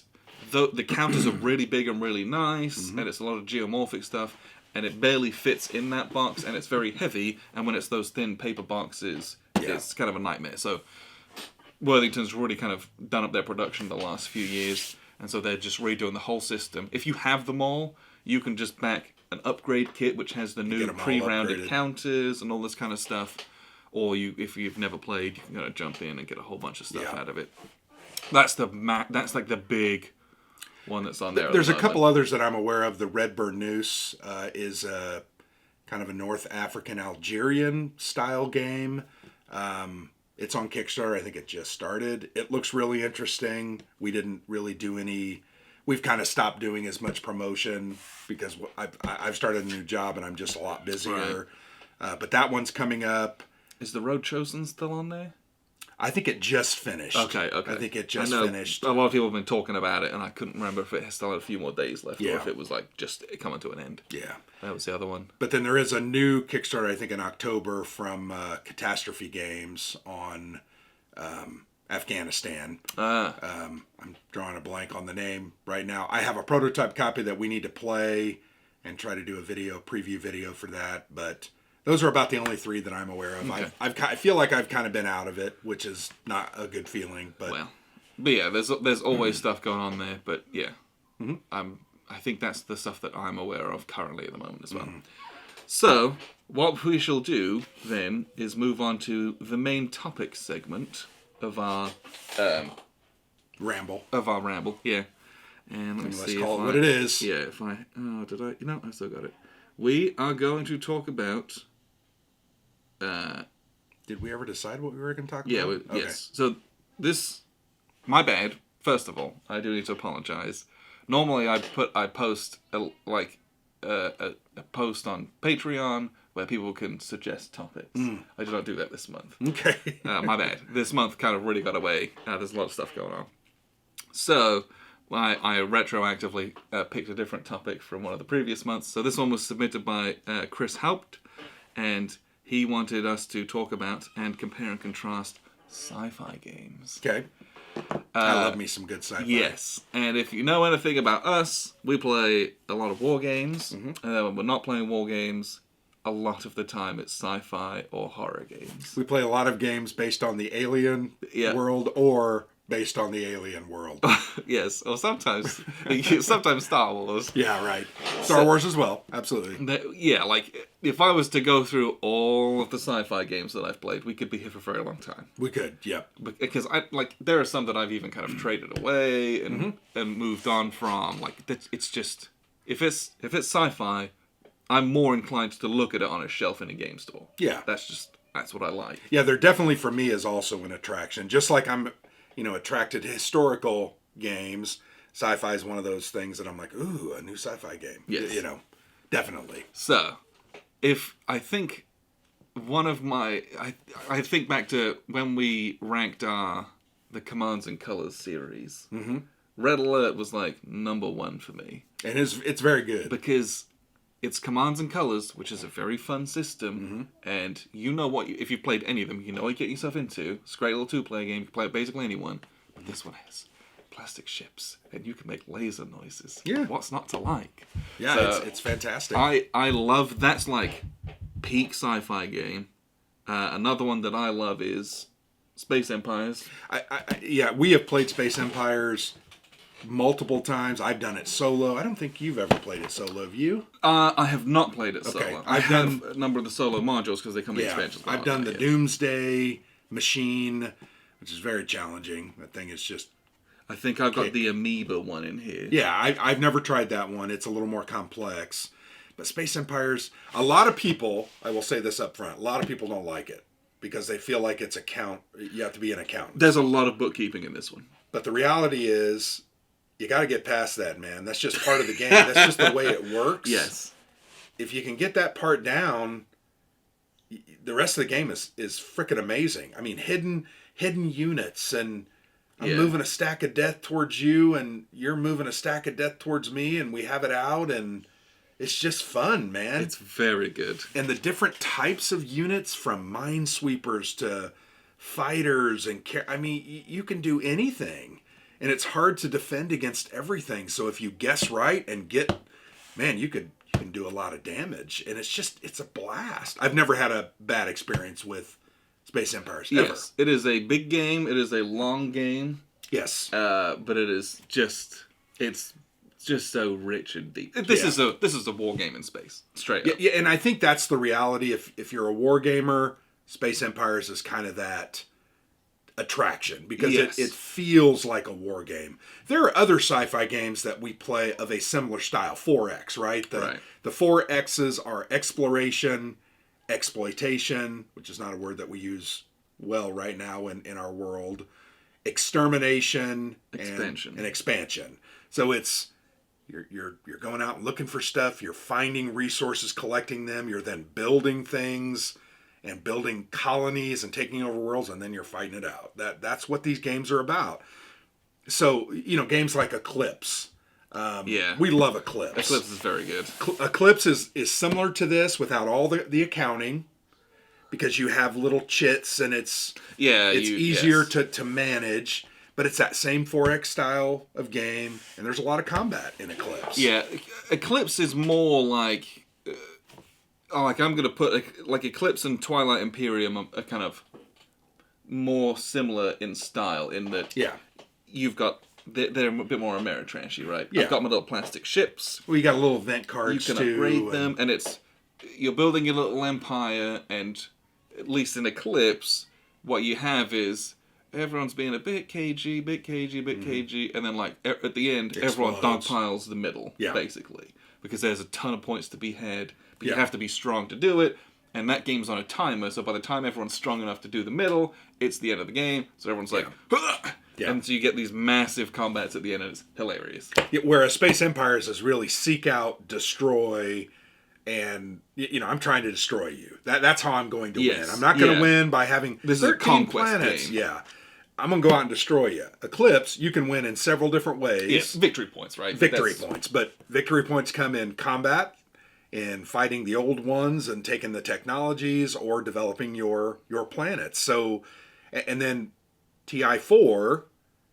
the counters are really big and really nice, and it's a lot of geomorphic stuff, and it barely fits in that box, and it's very heavy, and when it's those thin paper boxes, it's kind of a nightmare. So Worthington's really kind of done up their production the last few years, and so they're just redoing the whole system. If you have them all, you can just back an upgrade kit which has the new pre-rounded counters and all this kind of stuff. Or if you've never played, you can kind of jump in and get a whole bunch of stuff out of it. That's that's like the big one that's on there. There's a couple others that I'm aware of. The Redbird Noose is kind of a North African Algerian style game. It's on Kickstarter. I think it just started. It looks really interesting. We didn't really do any. We've kind of stopped doing as much promotion because I've started a new job and I'm just a lot busier. Right. But that one's coming up. Is the Road Chosen still on there? I think it just finished. Okay. I think it just finished. A lot of people have been talking about it, and I couldn't remember if it still had a few more days left, yeah. or if it was like just coming to an end. Yeah. That was the other one. But then there is a new Kickstarter, I think, in October from Catastrophe Games on Afghanistan. I'm drawing a blank on the name right now. I have a prototype copy that we need to play and try to do a preview video for that, but those are about the only three that I'm aware of. Okay. I feel like I've kind of been out of it, which is not a good feeling. But yeah, there's always stuff going on there. But yeah, I think that's the stuff that I'm aware of currently at the moment as well. Mm-hmm. So what we shall do then is move on to the main topic segment of our ramble. Yeah, and let's call it what it is. Yeah, I still got it. We are going to talk about. Did we ever decide what we were going to talk about? Yeah, okay. Yes. So my bad. First of all, I do need to apologize. Normally, I post a post on Patreon where people can suggest topics. I did not do that this month. Okay. My bad. This month kind of really got away. There's a lot of stuff going on. So I retroactively picked a different topic from one of the previous months. So this one was submitted by Chris Haupt, and he wanted us to talk about and compare and contrast sci-fi games. Okay. I love me some good sci-fi. Yes. And if you know anything about us, we play a lot of war games. Mm-hmm. And then when we're not playing war games, a lot of the time it's sci-fi or horror games. We play a lot of games based on the Alien world or based on the Alien world. Yes, or sometimes Star Wars. Yeah, right. Star Wars as well, absolutely. Like if I was to go through all of the sci-fi games that I've played, we could be here for a very long time. We could, yeah. Because there are some that I've even kind of traded away and moved on from. Like it's just if it's sci-fi, I'm more inclined to look at it on a shelf in a game store. Yeah, that's what I like. Yeah, they're definitely for me is also an attraction. Just like I'm attracted to historical games, sci-fi is one of those things that I'm like, ooh, a new sci-fi game. Yes. Definitely. So, if I think one of my... I think back to when we ranked the Commands and Colors series. Mm-hmm. Red Alert was like number one for me. And it's very good. Because it's Commands and Colors, which is a very fun system, and you know if you've played any of them, you know what you get yourself into. It's a great little two-player game. You can play it basically anyone. But this one has plastic ships, and you can make laser noises. Yeah. What's not to like? Yeah, so it's fantastic. I love... That's like peak sci-fi game. Another one that I love is Space Empires. We have played Space Empires multiple times. I've done it solo. I don't think you've ever played it solo. Have you? I have not played it solo. I have a number of the solo modules because they come in expansions. I've done the Doomsday Machine, which is very challenging. That thing is just... I think I've got the Amoeba one in here. Yeah, I've never tried that one. It's a little more complex. But Space Empires, a lot of people, I will say this up front, a lot of people don't like it because they feel like it's you have to be an accountant. There's a lot of bookkeeping in this one. But the reality is, you got to get past that, man. That's just part of the game. That's just the way it works. Yes. If you can get that part down, the rest of the game is freaking amazing. I mean, hidden units, and I'm moving a stack of death towards you, and you're moving a stack of death towards me, and we have it out, and it's just fun, man. It's very good. And the different types of units, from minesweepers to fighters, you can do anything. And it's hard to defend against everything. So if you guess right and you can do a lot of damage. And it's a blast. I've never had a bad experience with Space Empires, ever. Yes, it is a big game. It is a long game. Yes. But it's just so rich and deep. This is a war game in space, straight up. Yeah, and I think that's the reality. If you're a war gamer, Space Empires is kind of that attraction because Yes. it feels like a war game. There are other sci-fi games that we play of a similar style, 4X, right? The 4X's are exploration, exploitation, which is not a word that we use well right now in our world, extermination, expansion. and expansion. So it's you're going out and looking for stuff, you're finding resources, collecting them, you're then building things and building colonies and taking over worlds, and then you're fighting it out. That's what these games are about. So, games like Eclipse. We love Eclipse. Eclipse is very good. Eclipse is similar to this without all the accounting, because you have little chits and it's easier to manage. But it's that same 4X style of game, and there's a lot of combat in Eclipse. Yeah, Eclipse is more like... I'm going to put... Like, Eclipse and Twilight Imperium are kind of more similar in style, in that you've got... They're a bit more Ameritrashy, right? Yeah. I've got my little plastic ships. Well, you got little event cards, you can upgrade them, and it's... You're building your little empire, and at least in Eclipse, what you have is... Everyone's being a bit cagey, and then, like, at the end, everyone dogpiles the middle, basically. Because there's a ton of points to be had, but you have to be strong to do it, and that game's on a timer, so by the time everyone's strong enough to do the middle, it's the end of the game, so everyone's like, and so you get these massive combats at the end, and it's hilarious. Whereas Space Empires is really seek out, destroy, and I'm trying to destroy you. That's how I'm going to win. I'm not going to win by having this 13 is a conquest planets. Game. Yeah. I'm going to go out and destroy you. Eclipse, you can win in several different ways. Yes, victory points, right? Victory points. But victory points come in combat, in fighting the old ones and taking the technologies, or developing your planets. So, and then TI4,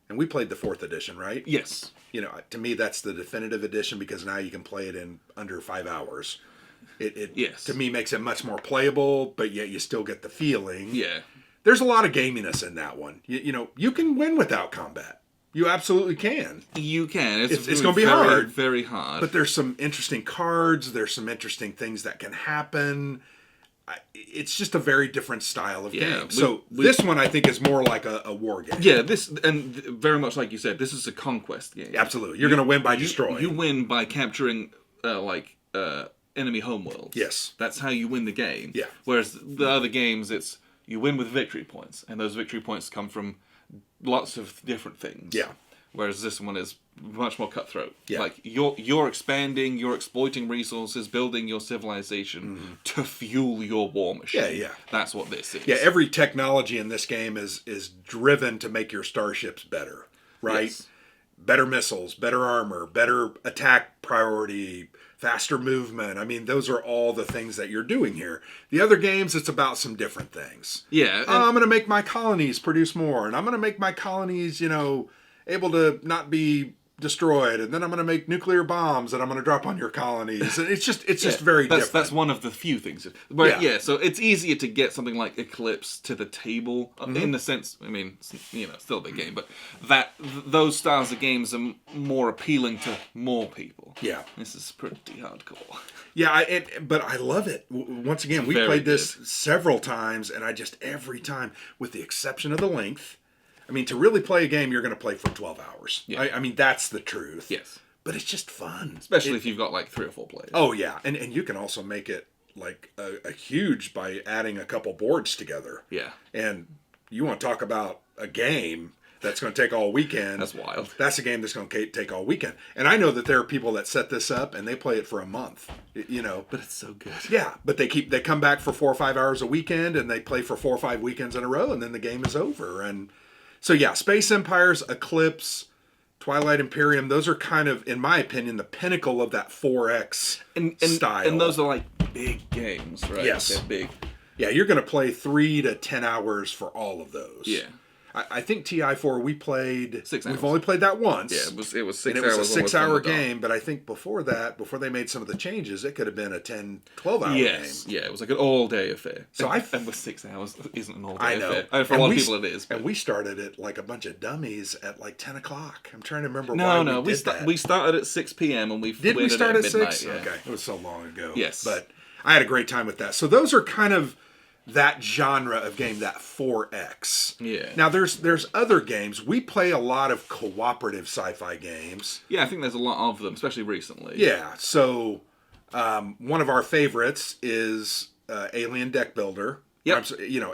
and we played the 4th edition, right? Yes. To me, that's the definitive edition, because now you can play it in under 5 hours. It to me, makes it much more playable, but yet you still get the feeling. Yeah. There's a lot of gaminess in that one. You can win without combat. You absolutely can. You can. It's going to be hard. Very hard. But there's some interesting cards. There's some interesting things that can happen. It's just a very different style of game. So this one, I think, is more like a war game. Yeah, and very much like you said, this is a conquest game. Absolutely. You're going to win by destroying. You win by capturing, enemy homeworlds. Yes. That's how you win the game. Yeah. Whereas the other games, it's... You win with victory points, and those victory points come from lots of different things. Yeah. Whereas this one is much more cutthroat. Yeah. Like, you're expanding, you're exploiting resources, building your civilization to fuel your war machine. Yeah. That's what this is. Yeah, every technology in this game is driven to make your starships better, right? Yes. Better missiles, better armor, better attack priority, faster movement. I mean, those are all the things that you're doing here. The other games, it's about some different things. Yeah. I'm going to make my colonies produce more, and I'm going to make my colonies, able to not be destroyed, and then I'm going to make nuclear bombs that I'm going to drop on your colonies. And it's just very different. That's one of the few things. So it's easier to get something like Eclipse to the table in the sense, I mean, still a big game, but those styles of games are more appealing to more people. Yeah. This is pretty hardcore. Yeah, but I love it. Once again, we played this several times, and every time, with the exception of the length, I mean, to really play a game, you're going to play for 12 hours. Yeah. I mean, that's the truth. Yes. But it's just fun. Especially if you've got like 3 or 4 players. Oh, yeah. And you can also make it like a huge by adding a couple boards together. Yeah. And you want to talk about a game that's going to take all weekend. That's wild. That's a game that's going to take all weekend. And I know that there are people that set this up and they play it for a month, But it's so good. Yeah, but they come back for 4 or 5 hours a weekend, and they play for 4 or 5 weekends in a row, and then the game is over. And so yeah, Space Empires, Eclipse, Twilight Imperium, those are kind of, in my opinion, the pinnacle of that 4X style. And those are like big games, right? Yes. They're big. Yeah, you're going to play 3 to 10 hours for all of those. Yeah. I think TI4 we played 6 hours. We've only played that once. Yeah, it was 6 and hours. It was a 6-hour game, but I think before they made some of the changes, it could have been a 10, 12-hour game. Yeah, it was like an all-day affair. So and with 6 hours isn't an all-day I know. affair. For a lot of people it is. But. And we started it like a bunch of dummies at like 10 o'clock. I'm trying to remember we started at 6 p.m. and we start at midnight, 6? Yeah. Okay, it was so long ago. Yes. But I had a great time with that. So those are kind of that genre of game, that 4X. Yeah. Now, there's other games. We play a lot of cooperative sci-fi games. Yeah, I think there's a lot of them, especially recently. Yeah. So, one of our favorites is Alien Deck Builder. Yep.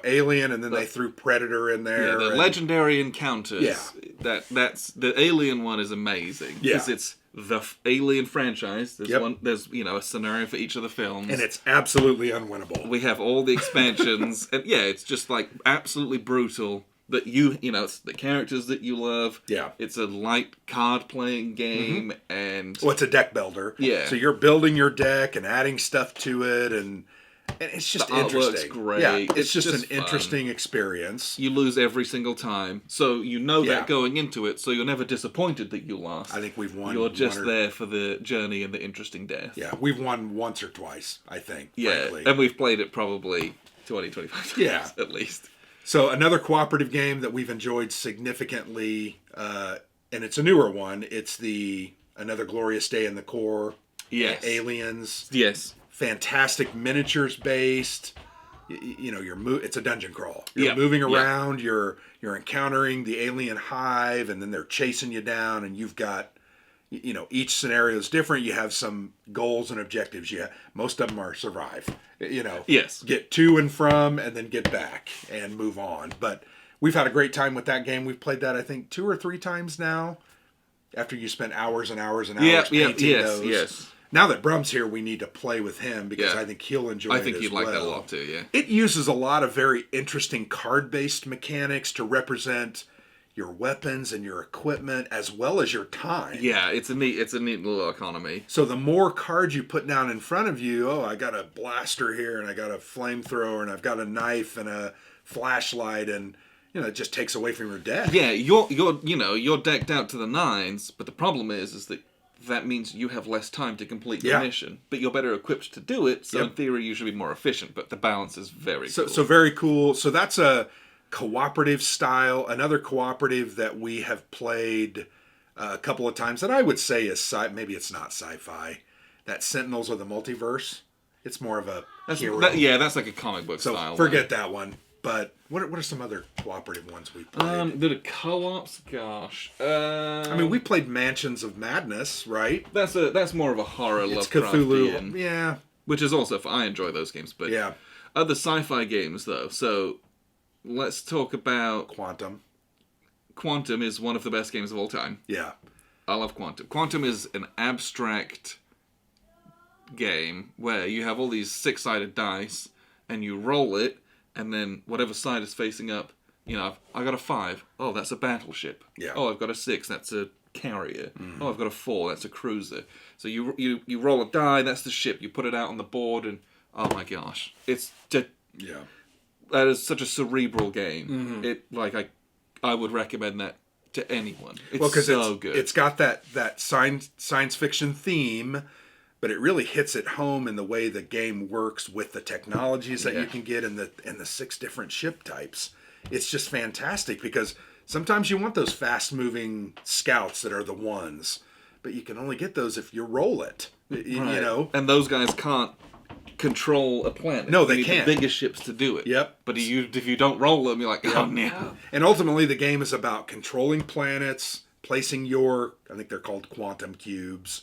Alien, and then they threw Predator in there. Yeah, the legendary encounters. Yeah. That's the Alien one is amazing. Yeah. Because it's the Alien franchise. There's Yep. there's a scenario for each of the films. And it's absolutely unwinnable. We have all the expansions. And yeah, it's just like absolutely brutal. That it's the characters that you love. Yeah. It's a light card playing game, and Well, it's a deck builder. Yeah. So you're building your deck and adding stuff to it, and it's just the artwork's interesting. great. Yeah, it's just an fun. interesting experience. You lose every single time, so you know Yeah. that going into it, so you're never disappointed that you lost. I think we've won. You're just there for the journey and the interesting death. Yeah, we've won once or twice, I think. Yeah, frankly. and we've played it probably 20, 25 times Yeah. at least. So another cooperative game that we've enjoyed significantly, and it's a newer one. It's Another Glorious Day in the Core. Yes. Aliens. Yes. Fantastic miniatures based. It's a dungeon crawl. You're Yep. moving Yep. around. You're encountering the alien hive, and then they're chasing you down, and you've got. Each scenario is different. You have some goals and objectives. Most of them are survive. Yes. Get to and from, and then get back and move on. But we've had a great time with that game. We've played that, I think, 2 or 3 times now. After you spend hours and hours and hours painting those. Yes. Now that Brum's here, we need to play with him because Yeah. I think he'll enjoy it. I think you'd like that a lot too. Yeah. It uses a lot of very interesting card-based mechanics to represent your weapons and your equipment as well as your time. Yeah, it's a neat little economy. So the more cards you put down in front of you, I got a blaster here, and I got a flamethrower, and I've got a knife and a flashlight, and it just takes away from your deck. Yeah, you're decked out to the nines, but the problem is that means you have less time to complete the mission. But you're better equipped to do it, so in theory you should be more efficient, but the balance is very cool. So very cool. So that's a cooperative style. Another cooperative that we have played a couple of times that I would say is maybe it's not sci-fi. That Sentinels of the Multiverse. It's more of a hero. That's like a comic book So style. forget that one. But what are some other cooperative ones we played? The co-ops, gosh. We played Mansions of Madness, right? That's more of a horror It's Lovecraftian. Cthulhu. Yeah. Which is also fun. I enjoy those games, but other sci-fi games though. So let's talk about Quantum. Quantum is one of the best games of all time. Yeah. I love Quantum. Quantum is an abstract game where you have all these 6-sided dice and you roll it, and then whatever side is facing up, I got a 5. Oh, that's a battleship. Yeah. Oh, I've got a 6. That's a carrier. Oh, I've got a 4. That's a cruiser. So you roll a die. That's the ship. You put it out on the board, and oh my gosh, it's just that is such a cerebral game. It I would recommend that to anyone. It's so good. It's got that science fiction theme, but it really hits it home in the way the game works with the technologies that you can get and the 6 different ship types. It's just fantastic because sometimes you want those fast-moving scouts that are the ones, but you can only get those if you roll it. Right. And those guys can't control a planet. No, they need can't. The biggest ships to do it. Yep. But if you don't roll them, you're like, oh no. And ultimately, the game is about controlling planets, placing I think they're called quantum cubes,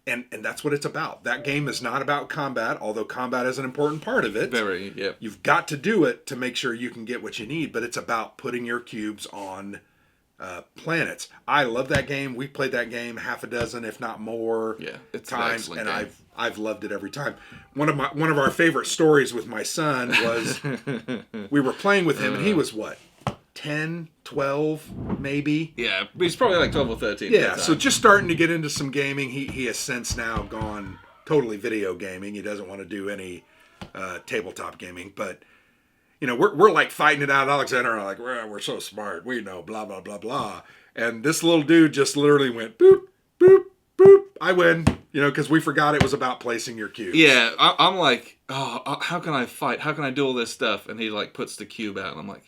and that's what it's about. That game is not about combat, although combat is an important part of it. Very, yeah. You've got to do it to make sure you can get what you need, but it's about putting your cubes on planets. I love that game. We've played that game half a dozen, if not more, times, and game. I've loved it every time. One of our favorite stories with my son was we were playing with him, and he was 10, 12, maybe. Yeah, he's probably like 12 or 13. Yeah, so just starting to get into some gaming. He has since now gone totally video gaming. He doesn't want to do any tabletop gaming, but we're like fighting it out. Alexander and I are like, we're so smart. We know, blah, blah, blah, blah. And this little dude just literally went, boop, boop, boop. I win, because we forgot it was about placing your cubes. Yeah, I'm like, how can I fight? How can I do all this stuff? And he like puts the cube out, and I'm like,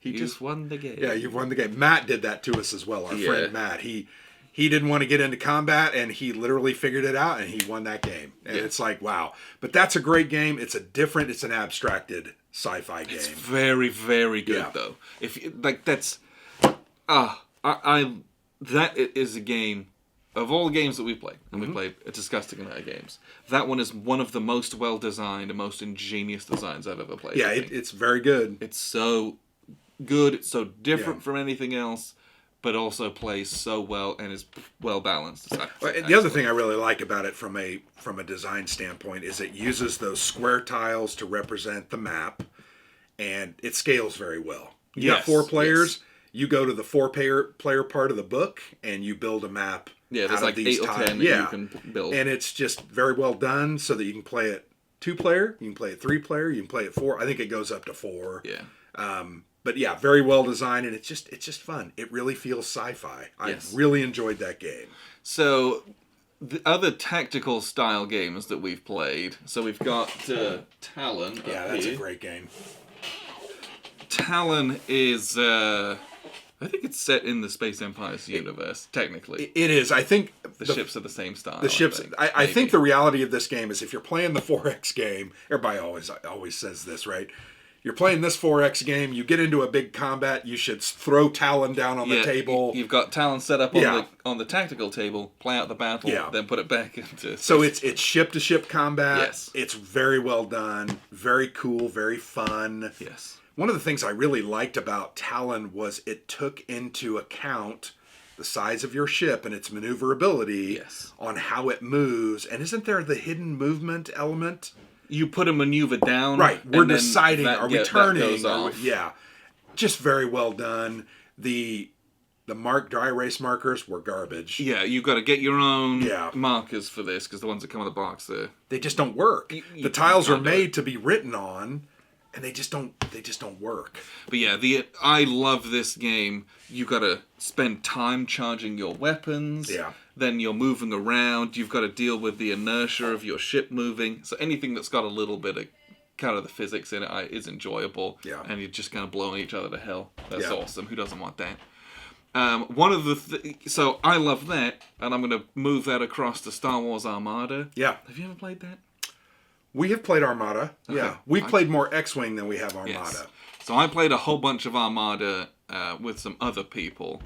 He just won the game. Yeah, you've won the game. Matt did that to us as well. Our friend Matt, he he didn't want to get into combat, and he literally figured it out, and he won that game. And it's like, wow. But that's a great game. It's an abstracted sci-fi game. It's very, very good though. If like that's, that is a game. Of all the games that we've played, and we've played a disgusting amount of games, that one is one of the most well-designed and most ingenious designs I've ever played. Yeah, it's very good. It's so good, it's so different from anything else, but also plays so well and is well-balanced. The other thing I really like about it from a design standpoint is it uses those square tiles to represent the map, and it scales very well. You got 4 players, you go to the 4-player part of the book, and you build a map. Yeah, there's like 8 or 10 that you can build. And it's just very well done so that you can play it 2-player, you can play it 3-player, you can play it 4. I think it goes up to 4. Yeah. But yeah, very well designed, and it's just fun. It really feels sci-fi. I really enjoyed that game. So the other tactical style games that we've played. So we've got Talon. Yeah, that's a great game. Talon is I think it's set in the Space Empires universe, technically. It is. I think the ships are the same style. The ships. I think the reality of this game is if you're playing the 4X game, everybody always says this, right? You're playing this 4X game, you get into a big combat, you should throw Talon down on the table. You've got Talon set up on the tactical table, play out the battle, then put it back into... So it's ship-to-ship combat. Yes. It's very well done, very cool, very fun. Yes. One of the things I really liked about Talon was it took into account the size of your ship and its maneuverability on how it moves. And isn't there the hidden movement element? You put a maneuver down. Right. We're deciding, are we turning? Goes off. Yeah. Just very well done. The dry erase markers were garbage. Yeah, you've got to get your own markers for this because the ones that come in the box, they just don't work. The tiles are made to be written on. And they just don't work. But yeah, I love this game. You got to spend time charging your weapons. Yeah. Then you're moving around. You've got to deal with the inertia of your ship moving. So anything that's got a little bit of kind of the physics in it is enjoyable. Yeah. And you're just kind of blowing each other to hell. That's awesome. Who doesn't want that? One of the so I love that, and I'm going to move that across to Star Wars Armada. Yeah. Have you ever played that? We have played Armada. Okay. Yeah. We've played more X-Wing than we have Armada. Yes. So I played a whole bunch of Armada with some other people.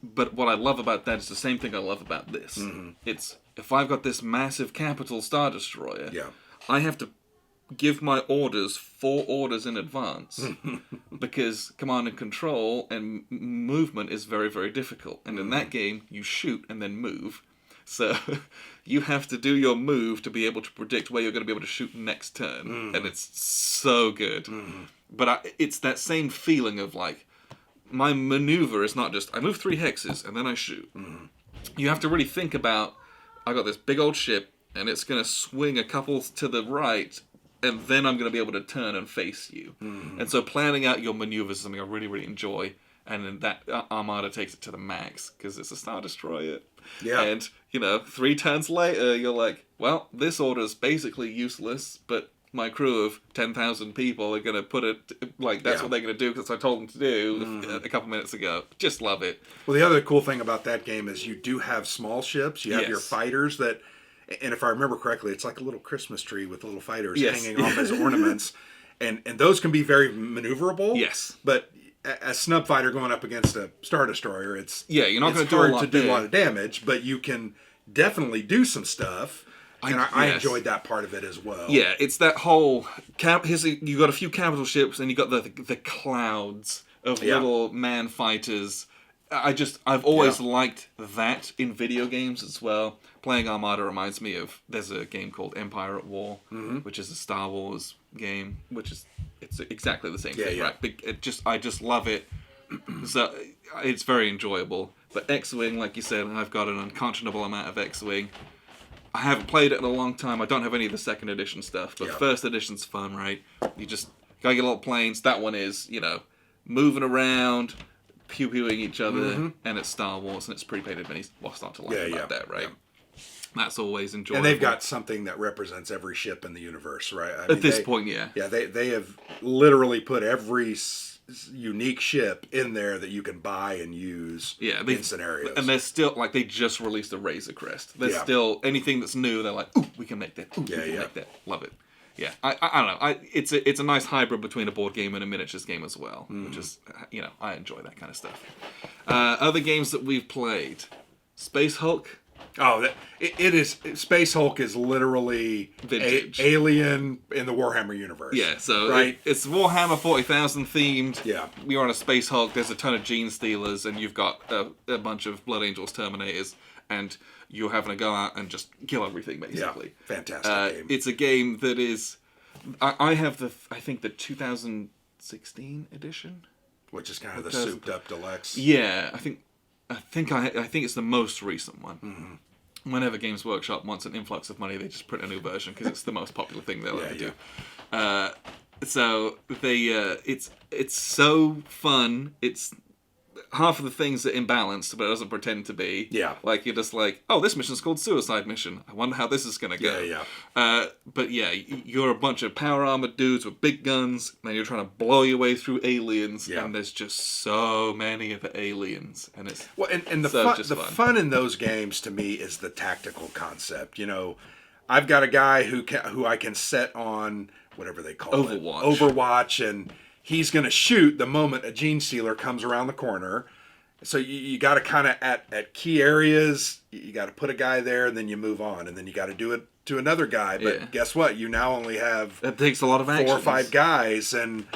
But what I love about that is the same thing I love about this. Mm-hmm. It's, if I've got this massive capital Star Destroyer, I have to give my orders 4 orders in advance. Because command and control and movement is very, very difficult. And in that game, you shoot and then move. So you have to do your move to be able to predict where you're going to be able to shoot next turn. And it's so good. But it's that same feeling of like, my maneuver is not just, I move 3 hexes and then I shoot. You have to really think about, I got this big old ship and it's going to swing a couple to the right and then I'm going to be able to turn and face you. And so planning out your maneuvers is something I really, really enjoy. And then that Armada takes it to the max because it's a Star Destroyer. Yeah. And, 3 turns later, you're like, well, this order's basically useless, but my crew of 10,000 people are going to put it, like, that's what they're going to do because I told them to do a couple minutes ago. Just love it. Well, the other cool thing about that game is you do have small ships. You have your fighters that, and if I remember correctly, it's like a little Christmas tree with little fighters hanging off as ornaments. And those can be very maneuverable. Yes. But a snub fighter going up against a Star Destroyer, you're not going to do a lot of damage, but you can definitely do some stuff. And I enjoyed that part of it as well. Yeah, it's that whole you got a few capital ships, and you got the clouds of little man fighters. I've always liked that in video games as well. Playing Armada reminds me of, there's a game called Empire at War, which is a Star Wars game, it's exactly the same thing, right? I just love it. So it's very enjoyable. But X-Wing, like you said, I've got an unconscionable amount of X-Wing. I haven't played it in a long time. I don't have any of the second edition stuff, but first edition's fun, right? You just gotta get little planes. That one is, moving around, pew-pewing each other, and it's Star Wars, and it's prepaid minis. What's not to like about that, right? Yeah. That's always enjoyable. And they've got something that represents every ship in the universe, right? At this point, yeah. Yeah, they have literally put every unique ship in there that you can buy and use in scenarios. And they're still, like, they just released a Razor Crest. There's still, anything that's new, they're like, ooh, we can make that. Ooh, we can make that. Love it. Yeah, I don't know. It's a nice hybrid between a board game and a miniatures game as well, which is, I enjoy that kind of stuff. Other games that we've played. Space Hulk. Oh, it is. Space Hulk is literally Alien in the Warhammer universe. Yeah, so right? It's Warhammer 40,000 themed. Yeah. You're on a Space Hulk, there's a ton of Gene Stealers, and you've got a bunch of Blood Angels Terminators, and you're having to go out and just kill everything, basically. Yeah, fantastic game. It's a game that is... I have I think the 2016 edition. Which is kind of the souped up deluxe. Yeah, I think it's the most recent one. Mm-hmm. Whenever Games Workshop wants an influx of money, they just print a new version because it's the most popular thing they'll ever do. So they, it's so fun. It's half of the things are imbalanced, but it doesn't pretend to be. Yeah. Like, you're just like, oh, this mission's called Suicide Mission. I wonder how this is going to go. Yeah. But yeah, you're a bunch of power armored dudes with big guns, and you're trying to blow your way through aliens, and there's just so many of the aliens, and it's and the fun in those games to me is the tactical concept. I've got a guy who I can set on whatever they call Overwatch, and he's going to shoot the moment a Gene Stealer comes around the corner. So you got to kind of, at key areas, you got to put a guy there, and then you move on. And then you got to do it to another guy. But guess what? You now only have... That takes a lot of action. 4 or 5 guys, and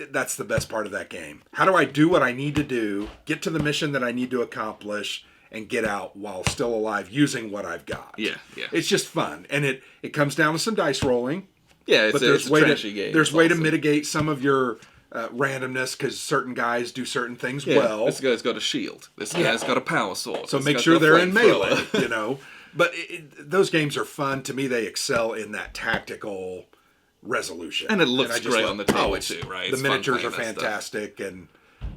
that's the best part of that game. How do I do what I need to do, get to the mission that I need to accomplish, and get out while still alive using what I've got? Yeah. It's just fun. And it comes down to some dice rolling. Yeah, it's a trashy game. There's a way to mitigate some of your randomness because certain guys do certain things well. This guy's got a shield. This guy's got a power sword. So make sure they're in melee, But those games are fun. To me, they excel in that tactical resolution. And it looks great on the table, too, right? The miniatures are fantastic, and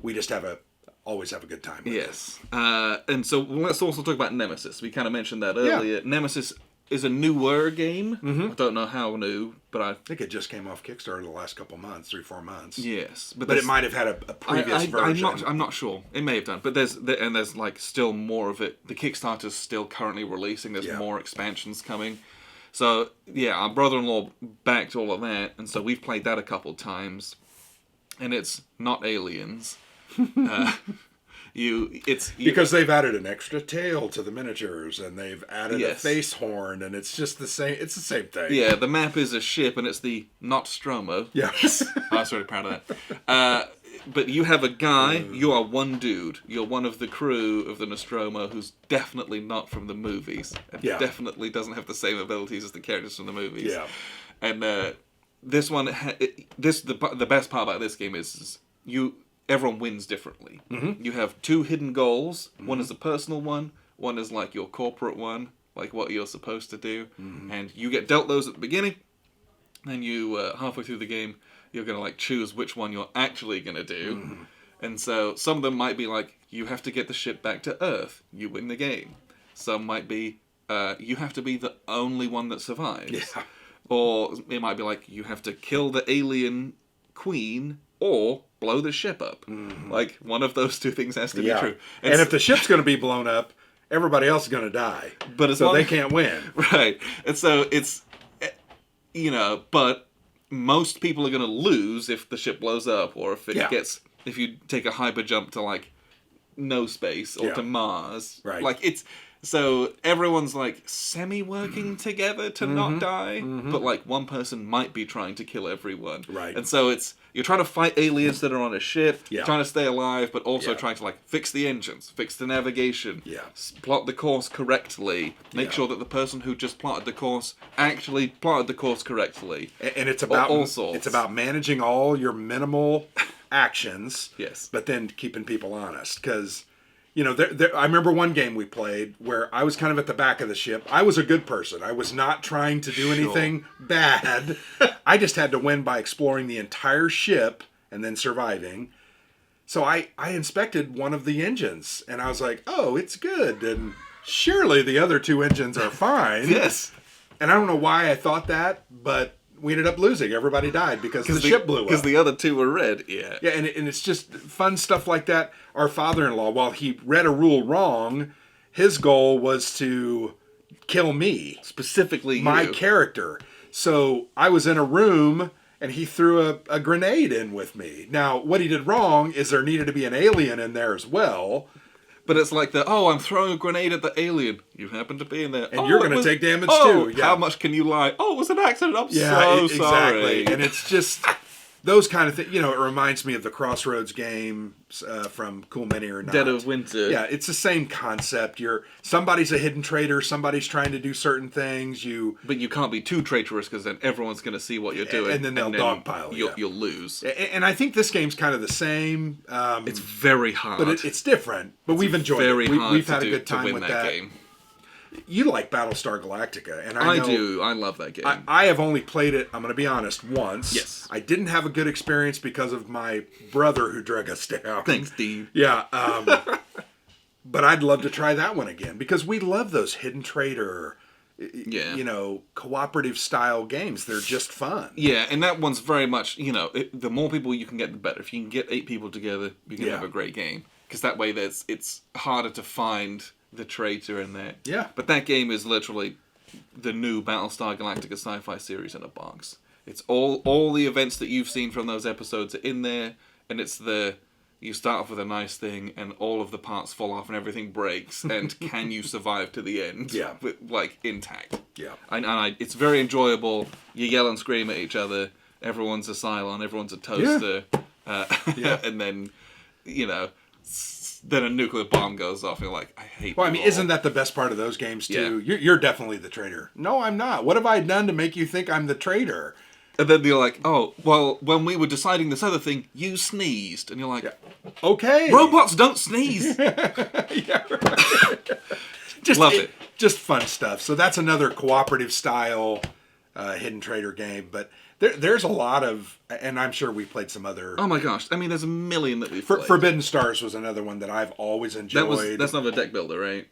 we just always have a good time with it. And so let's also talk about Nemesis. We kind of mentioned that earlier. Yeah. Nemesis is a newer game. Mm-hmm. I don't know how new, but I think it just came off Kickstarter the last couple months, 3-4 months. Yes, but it might have had a previous version. I'm not sure. It may have done, but there's like still more of it. The Kickstarter's still currently releasing. There's more expansions coming. So our brother-in-law backed all of that, and so we've played that a couple times, and it's not aliens. Because they've added an extra tail to the miniatures, and they've added a face horn, and it's just the same. It's the same thing. Yeah, the map is a ship, and it's the Nostromo. Yes, I was really proud of that. But you have a guy. You are one dude. You're one of the crew of the Nostromo, who's definitely not from the movies, and definitely doesn't have the same abilities as the characters from the movies. Yeah, and this one, the best part about this game is everyone wins differently. Mm-hmm. You have 2 hidden goals. Mm-hmm. One is a personal one. One is like your corporate one, like what you're supposed to do. Mm-hmm. And you get dealt those at the beginning. And you, halfway through the game, you're going to like choose which one you're actually going to do. Mm-hmm. And so some of them might be like, you have to get the ship back to Earth. You win the game. Some might be, you have to be the only one that survives. Yeah. Or it might be like, you have to kill the alien queen or blow the ship up. Mm-hmm. Like, one of those 2 things has to be true. And if the ship's going to be blown up, everybody else is going to die. But they can't win. Right. And so it's, but most people are going to lose if the ship blows up, or if if you take a hyper jump to, like, no space, or to Mars. Right. Like, so everyone's like semi-working together to not die, but like one person might be trying to kill everyone. Right. And so you're trying to fight aliens that are on a ship, trying to stay alive, but also trying to like fix the engines, fix the navigation, plot the course correctly, make sure that the person who just plotted the course actually plotted the course correctly. And it's about all sorts. It's about managing all your minimal actions, yes, but then keeping people honest, because I remember one game we played where I was kind of at the back of the ship. I was a good person. I was not trying to do anything bad. I just had to win by exploring the entire ship and then surviving. So I inspected one of the engines, and I was like, oh, it's good. And surely the other 2 engines are fine. Yes. And I don't know why I thought that, but we ended up losing. Everybody died because the ship blew up. Because the other two were red, yeah. Yeah, and it's just fun stuff like that. Our father-in-law, while he read a rule wrong, his goal was to kill me. Specifically my you. character. So I was in a room, and he threw a grenade in with me. Now, what he did wrong is there needed to be an alien in there as well. But it's like I'm throwing a grenade at the alien. You happen to be in there. And you're going to take damage too. Yeah. How much can you lie? Oh, it was an accident. I'm exactly. sorry. And it's just those kind of things. You know, it reminds me of the Crossroads game from Cool Many or Not. Dead of Winter. Yeah, it's the same concept. Somebody's a hidden traitor. Somebody's trying to do certain things. But you can't be too traitorous because then everyone's going to see what you're doing. And then they'll dogpile you. You'll lose. And I think this game's kind of the same. It's very hard. But it's different. But we've enjoyed it. We've had a good time with that game. You like Battlestar Galactica, and I do. I love that game. I have only played it, I'm going to be honest, once. Yes. I didn't have a good experience because of my brother who drug us down. Thanks, Dean. Yeah. But I'd love to try that one again because we love those hidden traitor, cooperative style games. They're just fun. Yeah, and that one's very much, the more people you can get, the better. If you can get 8 people together, you can have a great game. Because that way it's harder to find the traitor in there. Yeah. But that game is literally the new Battlestar Galactica sci-fi series in a box. It's all the events that you've seen from those episodes are in there, and it's you start off with a nice thing, and all of the parts fall off, and everything breaks, and can you survive to the end? Yeah. Intact. Yeah. And it's very enjoyable. You yell and scream at each other. Everyone's a Cylon. Everyone's a toaster. Yeah. And then, then a nuclear bomb goes off, and you're like, I hate Well, I mean, isn't that the best part of those games, too? Yeah. You're definitely the traitor. No, I'm not. What have I done to make you think I'm the traitor? And then you're like, oh, well, when we were deciding this other thing, you sneezed. And you're like, okay. Robots don't sneeze. Yeah, right. Love it. Just fun stuff. So that's another cooperative style hidden traitor game. But there's a lot of, and I'm sure we played some other. Oh my gosh! I mean, there's a million that we've played. Forbidden Stars was another one that I've always enjoyed. That's not a deck builder, right?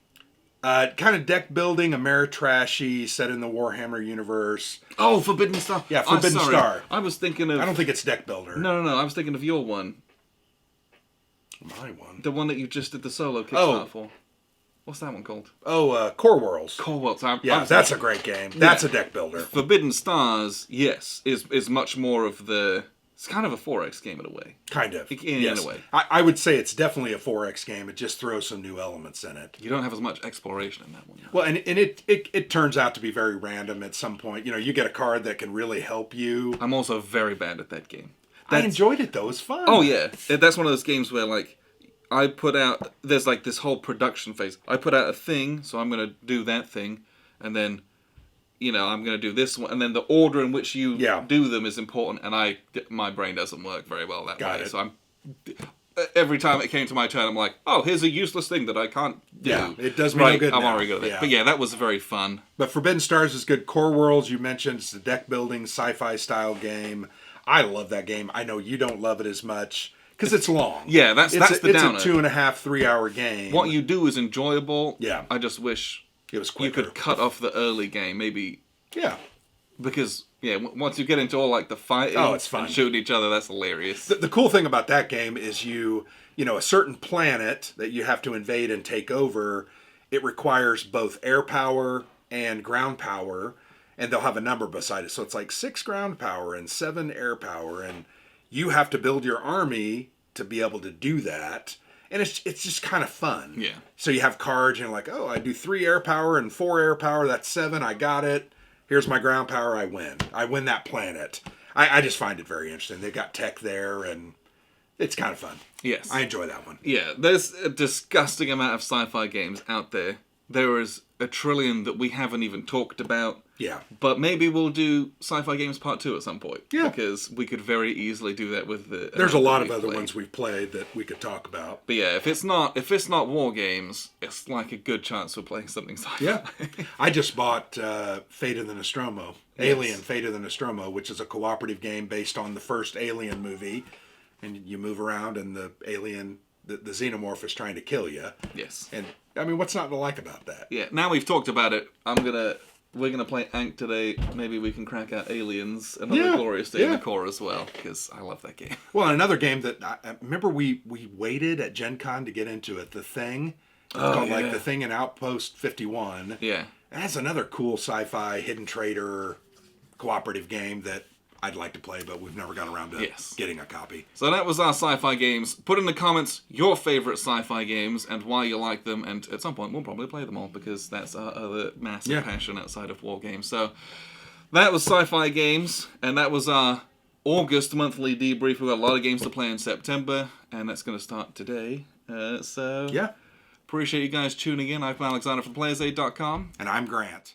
Kind of deck building, Ameritrashy, set in the Warhammer universe. Oh, Forbidden Star. Yeah, Forbidden Star. I was thinking of. I don't think it's deck builder. No. I was thinking of your one. My one. The one that you just did the solo Kickstarter for. What's that one called? Oh, Core Worlds. Core Worlds. That's a great game. That's a deck builder. Forbidden Stars, yes, is much more of the. It's kind of a 4X game in a way. Kind of. In a way. I would say it's definitely a 4X game. It just throws some new elements in it. You don't have as much exploration in that one. Well, and it turns out to be very random at some point. You get a card that can really help you. I'm also very bad at that game. I enjoyed it, though. It was fun. Oh, yeah. That's one of those games where, I put out... There's, this whole production phase. I put out a thing, so I'm going to do that thing, and then... I'm going to do this one, and then the order in which you do them is important, and my brain doesn't work very well that way. So every time it came to my turn, I'm like, oh, here's a useless thing that I can't do. Yeah, it does me no good I'm now. already good at it. But that was very fun. But Forbidden Stars is good. Core Worlds, you mentioned, it's a deck building, sci-fi style game. I love that game. I know you don't love it as much. Because it's long. Yeah, that's the downer. It's a 2.5, 3 hour game. What you do is enjoyable. Yeah. I just wish... It was quicker. You could cut off the early game, maybe. Yeah. Because, once you get into all, the fighting it's fun. And shooting each other, that's hilarious. The cool thing about that game is a certain planet that you have to invade and take over, it requires both air power and ground power, and they'll have a number beside it. So it's 6 ground power and 7 air power, and you have to build your army to be able to do that. And it's just kind of fun. Yeah. So you have cards, and you're like, oh, I do 3 air power and 4 air power. That's 7. I got it. Here's my ground power. I win. I win that planet. I just find it very interesting. They've got tech there, and it's kind of fun. Yes. I enjoy that one. Yeah. There's a disgusting amount of sci-fi games out there. There is a trillion that we haven't even talked about. Yeah. But maybe we'll do Sci-Fi Games Part 2 at some point. Yeah. Because we could very easily do that with the... There's a lot of other ones we've played that we could talk about. But yeah, if it's not war games, it's a good chance we're playing something sci-fi. Yeah. I just bought Fate of the Nostromo. Yes. Alien Fate of the Nostromo, which is a cooperative game based on the first Alien movie. And you move around and the alien... The xenomorph is trying to kill you. Yes. And, I mean, what's not to like about that? Yeah, now we've talked about it, I'm going to we're going to play Ankh today. Maybe we can crack out Aliens, another glorious day in the core as well, because I love that game. Well, another game that I remember we waited at Gen Con to get into it. The Thing. It's called like The Thing in Outpost 51. Yeah. That's another cool sci-fi hidden trader cooperative game that I'd like to play, but we've never got around to getting a copy. So that was our sci-fi games. Put in the comments your favorite sci-fi games and why you like them, and at some point we'll probably play them all, because that's our other massive passion outside of war games. So that was sci-fi games, and that was our August monthly debrief. We've got a lot of games to play in September, and that's going to start today. So appreciate you guys tuning in. I'm Alexander from PlayersAid.com. And I'm Grant.